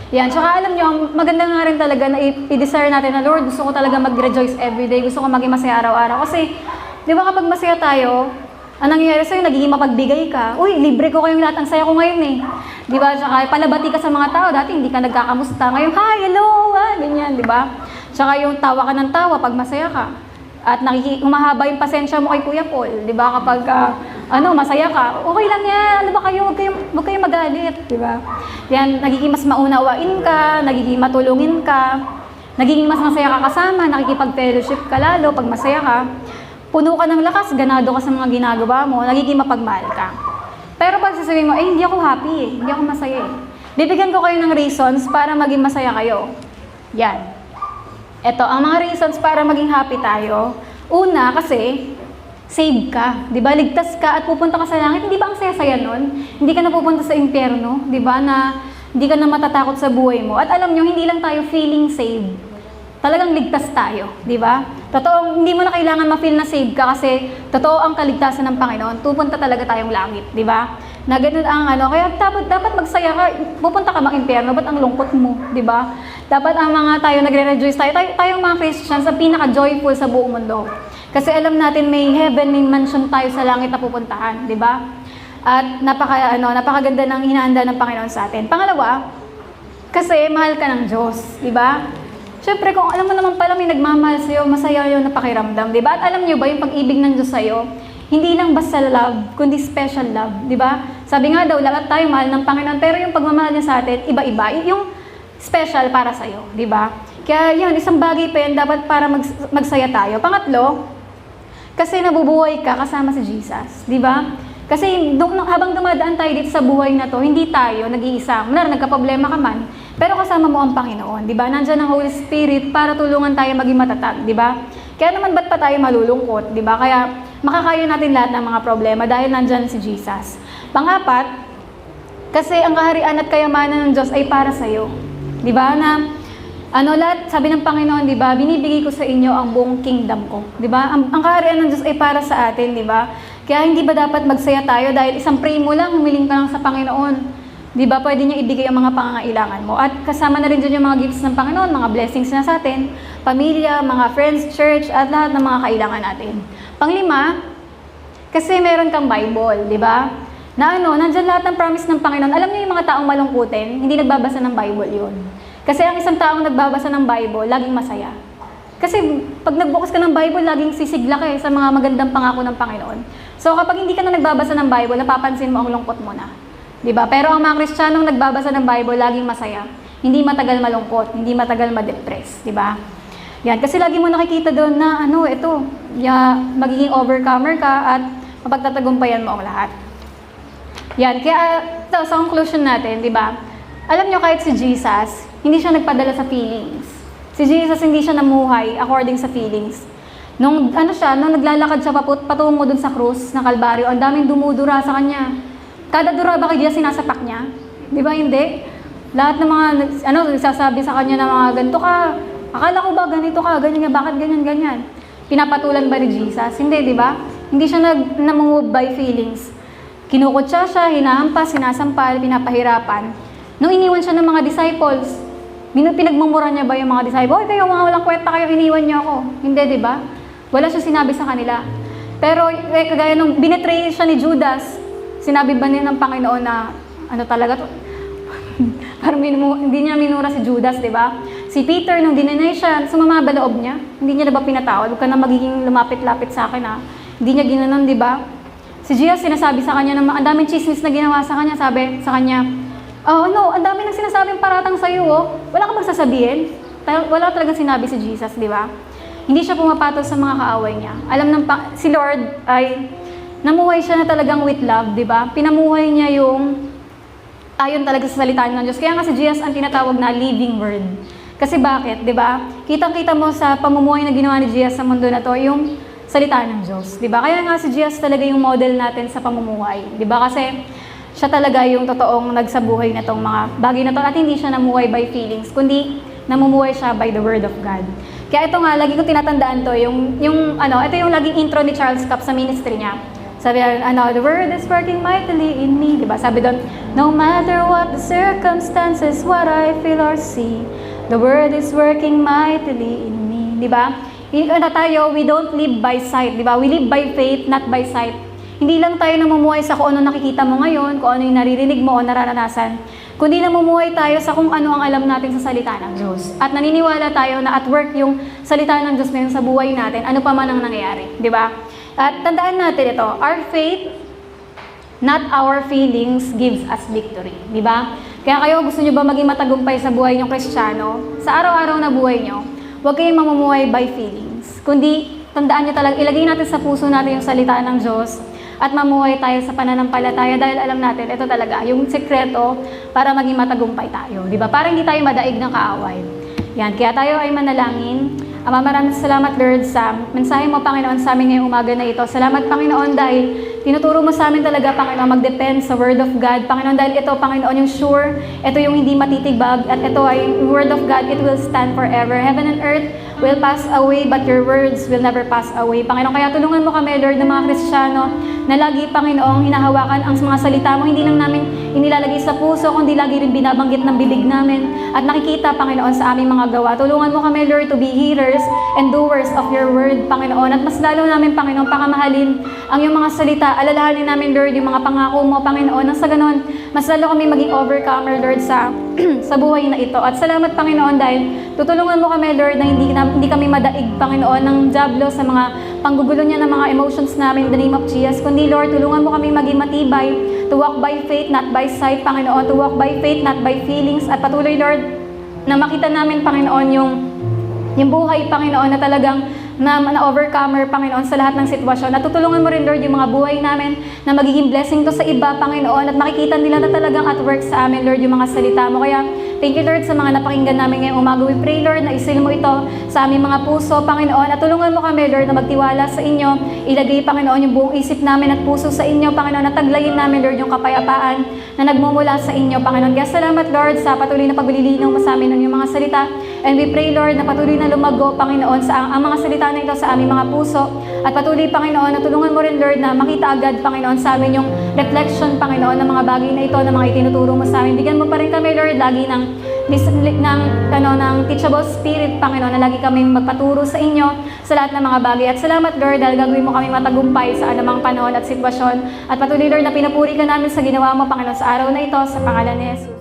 Yan, tsaka alam nyo, maganda nga rin talaga na i-desire natin na, Lord, gusto ko talaga mag-rejoice everyday, gusto ko maging masaya araw-araw. Kasi, di ba kapag masaya tayo, ang nangyayari sa'yo, nagiging mapagbigay ka. Uy, libre ko kayong lahat, ang saya ko ngayon eh. Di ba? Tsaka palabati ka sa mga tao, dati hindi ka nagkakamusta. Ngayon, hi, hello, ganyan, di ba? Tsaka yung tawa ka ng tawa pag masaya ka. At humahaba yung pasensya mo kay Kuya Paul, di ba? Kapag masaya ka, okay lang yan, ano ba kayo, huwag kayong magalit, di ba? Yan, nagiging mas maunawain ka, nagiging matulungin ka, nagiging mas masaya ka kasama, nakikipag-fellowship ka lalo pag masaya ka. Puno ka ng lakas, ganado ka sa mga ginagawa mo, nagiging mapagmahal ka. Pero pag sasabihin mo, hindi ako happy eh, hindi ako masaya eh. Bibigyan ko kayo ng reasons para maging masaya kayo. Yan. Ito, ang mga reasons para maging happy tayo. Una, kasi, save ka. Diba? Ligtas ka at pupunta ka sa langit. Hindi ba ang saya-saya nun? Hindi ka na pupunta sa impyerno. Diba? Na hindi ka na matatakot sa buhay mo. At alam nyo, hindi lang tayo feeling saved. Talagang ligtas tayo. Diba? Totoo, hindi mo na kailangan ma-feel na saved ka kasi totoo ang kaligtasan ng Panginoon. Pupunta talaga tayong langit. Diba? Na ganun ang kaya dapat magsaya ka, pupunta ka bang impyerno, ba't ang lungkot mo, di ba? Dapat ang mga tayo nagre-rejoice tayong mga Christians, ang pinaka-joyful sa buong mundo. Kasi alam natin may heaven, may mansion tayo sa langit na pupuntahan, di ba? At napakaganda ng hinahanda ng Panginoon sa atin. Pangalawa, kasi mahal ka ng Diyos, di ba? Siyempre, kung alam mo naman pala may nagmamahal sa'yo, masaya yun na pakiramdam, di ba? At alam niyo ba, yung pag-ibig ng Diyos sa'yo, hindi lang basta love, kundi special love, di ba? Sabi nga daw, lahat tayo mahal ng Panginoon, pero yung pagmamahal niya sa atin, iba-iba. Yung special para sa'yo, di ba? Kaya yun, isang bagay pa yun, dapat para magsaya tayo. Pangatlo, kasi nabubuhay ka kasama si Jesus, di ba? Kasi habang dumadaan tayo dito sa buhay na to, hindi tayo nag-iisa. Nagka-problema ka man, pero kasama mo ang Panginoon, di ba? Nandiyan ang Holy Spirit para tulungan tayo maging matatag, di ba? Kaya naman ba't pa tayo malulungkot, di ba? Kaya makakaya natin lahat ng mga problema dahil nandyan si Jesus. Pangapat, kasi ang kaharian at kayamanan ng Diyos ay para sa iyo. Di ba? Na lahat, sabi ng Panginoon, di ba? Binibigay ko sa inyo ang buong kingdom ko. Di ba? Ang kaharian ng Diyos ay para sa atin, di ba? Kaya hindi ba dapat magsaya tayo dahil isang pray mo lang, humiling ka lang sa Panginoon. Di ba, pwede niya ibigay ang mga pangangailangan mo. At kasama na rin dyan yung mga gifts ng Panginoon, mga blessings na sa atin, pamilya, mga friends, church, at lahat ng mga kailangan natin. Panglima, kasi meron kang Bible, di ba? Na nandyan lahat ng promise ng Panginoon. Alam niyo yung mga taong malungkutin, hindi nagbabasa ng Bible yun. Kasi ang isang taong nagbabasa ng Bible, laging masaya. Kasi pag nagbukas ka ng Bible, laging sisigla ka sa mga magandang pangako ng Panginoon. So kapag hindi ka na nagbabasa ng Bible, napapansin mo ang lungkot mo na. Diba? Pero ang mga Kristiyanong nagbabasa ng Bible, laging masaya. Hindi matagal malungkot, hindi matagal ma-depress. Diba? Yan. Kasi lagi mo nakikita doon na, magiging overcomer ka at mapagtatagumpayan mo ang lahat. Yan. Kaya, sa conclusion natin, diba? Alam nyo, kahit si Jesus, hindi siya nagpadala sa feelings. Si Jesus, hindi siya namuhay according sa feelings. Nung naglalakad siya patungo dun sa krus ng Kalbaryo, ang daming dumudura sa kanya. Kada dura ba kay Jesus sinasapak niya? Di ba hindi? Lahat ng mga, nagsasabi sa kanya na mga ganito ka, akala ko ba ganito ka, ganyan, bakit ganyan? Pinapatulan ba ni Jesus? Hindi, di ba? Hindi siya namumove by feelings. Kinukutsa siya, hinahampas, sinasampal, pinapahirapan. Nung iniwan siya ng mga disciples, pinagmumura niya ba yung mga disciples? Kayo mga walang kwenta kayo, iniwan niyo ako. Hindi, di ba? Wala siya sinabi sa kanila. Pero kagaya nung binetray siya ni Judas, sinabi ba niya ng Panginoon na talaga to? Parang hindi niya minura si Judas, di ba? Si Peter, nung dinenay siya, sumama ba loob niya? Hindi niya na ba pinatawad? Huwag ka na magiging lumapit-lapit sa akin, ha? Hindi niya ginanon, di ba? Si Jesus, sinasabi sa kanya na ang daming chismis na ginawa sa kanya. Sabi sa kanya, ang dami nang sinasabing paratang sa'yo, oh. Wala kang magsasabihin. Wala talagang sinabi si Jesus, di ba? Hindi siya pumapatol sa mga kaaway niya. Si Lord ay namuhay siya na talagang with love, di ba? Pinamuhay niya yung ayon talaga sa salita ng Diyos. Kaya nga si Jesus ang tinatawag na living word. Kasi bakit, di ba? Kitang-kita mo sa pamumuhay na ginawa ni Jesus sa mundo na to, yung salita ng Diyos, di ba? Kaya nga si Jesus talaga yung model natin sa pamumuhay, di ba? Kasi siya talaga yung totoong nagsabuhay na tong mga bagay na to at hindi siya namuhay by feelings, kundi namumuhay siya by the Word of God. Kaya ito nga, lagi kong tinatandaan to, ito yung laging intro ni Charles Cap sa ministry niya. Sabi the Word is working mightily in me. Diba? Sabi doon, no matter what the circumstances, what I feel or see, the Word is working mightily in me. Diba? We don't live by sight. Diba? We live by faith, not by sight. Hindi lang tayo namumuhay sa kung ano nakikita mo ngayon, kung ano yung naririnig mo o nararanasan, kundi namumuhay tayo sa kung ano ang alam natin sa salita ng Diyos. At naniniwala tayo na at work yung salita ng Diyos na yun sa buhay natin, ano pa man ang nangyayari. Diba? At tandaan natin ito, our faith, not our feelings, gives us victory. Di ba? Kaya kayo, gusto nyo ba maging matagumpay sa buhay nyo Kristiyano? Sa araw-araw na buhay nyo, huwag kayong mamumuhay by feelings. Kundi, tandaan nyo talaga, ilagay natin sa puso natin yung salita ng Diyos at mamuhay tayo sa pananampalataya dahil alam natin, ito talaga, yung sekreto para maging matagumpay tayo. Di ba? Para hindi tayo madaig ng kaaway. Yan, kaya tayo ay manalangin. Ama, maraming salamat, Lord, sa mensahe mo, Panginoon, sa amin ngayong umaga na ito. Salamat, Panginoon, dahil tinuturo mo sa amin talaga, Panginoon, mag-depend sa Word of God. Panginoon, dahil ito, Panginoon, yung sure, ito yung hindi matitibag, at ito ay yung Word of God, it will stand forever. Heaven and earth will pass away, but your words will never pass away. Panginoon, kaya tulungan mo kami, Lord, ng mga Kristiyano, na lagi, Panginoon, hinahawakan ang mga salita mo, hindi lang namin inilalagay sa puso, kundi lagi rin binabanggit ng bibig namin, at nakikita, Panginoon, sa aming mga gawa. Tulungan mo kami, Lord, to be hearers and doers of your word, Panginoon. At mas lalo namin, Panginoon, pakamahalin ang iyong mga salita. Alalahanin namin, Lord, yung mga pangako mo, Panginoon. Nang sa ganon, mas lalo kami maging overcomer, Lord, sa buhay na ito. At salamat, Panginoon, dahil tutulungan mo kami, Lord, na hindi kami madaig, Panginoon, ng diablo sa mga panggugulo niya ng mga emotions namin in the name of Jesus. Kundi, Lord, tulungan mo kami maging matibay, to walk by faith, not by sight, Panginoon, to walk by faith, not by feelings. At patuloy, Lord, na makita namin, Panginoon, yung buhay, Panginoon, na talagang na-overcomer, Panginoon, sa lahat ng sitwasyon. At tutulungan mo rin, Lord, yung mga buhay namin na magiging blessing to sa iba, Panginoon, at makikita nila na talagang at work sa amin, Lord, yung mga salita mo. Kaya Thank you, Lord, sa mga napakinggan namin ngayong umaga. We pray, Lord, na isil mo ito sa aming mga puso, Panginoon, at tulungan mo kami, Lord, na magtiwala sa inyo. Ilagay, Panginoon, yung buong isip namin at puso sa inyo, Panginoon, at taglayin namin, Lord, yung kapayapaan na nagmumula sa inyo, Panginoon. Kaya salamat, Lord, sa patuloy na paglilinaw mo sa amin ng iyong mga salita. And we pray, Lord, na patuloy na lumago, Panginoon, sa ang mga salita na ito sa aming mga puso. At patuloy, Panginoon, na tulungan mo rin, Lord, na makita agad, Panginoon, sa amin yung reflection, Panginoon, ng mga bagay na ito, ng mga itinuturo mo sa amin. Bigyan mo pa rin kami, Lord, lagi ng teachable spirit, Panginoon, na lagi kaming magpaturo sa inyo sa lahat ng mga bagay. At salamat, Lord, dahil gagawin mo kaming matagumpay sa anumang panahon at sitwasyon. At patuloy, Lord, na pinupuri ka namin sa ginawa mo, Panginoon, sa araw na ito, sa pangalan ni Jesus.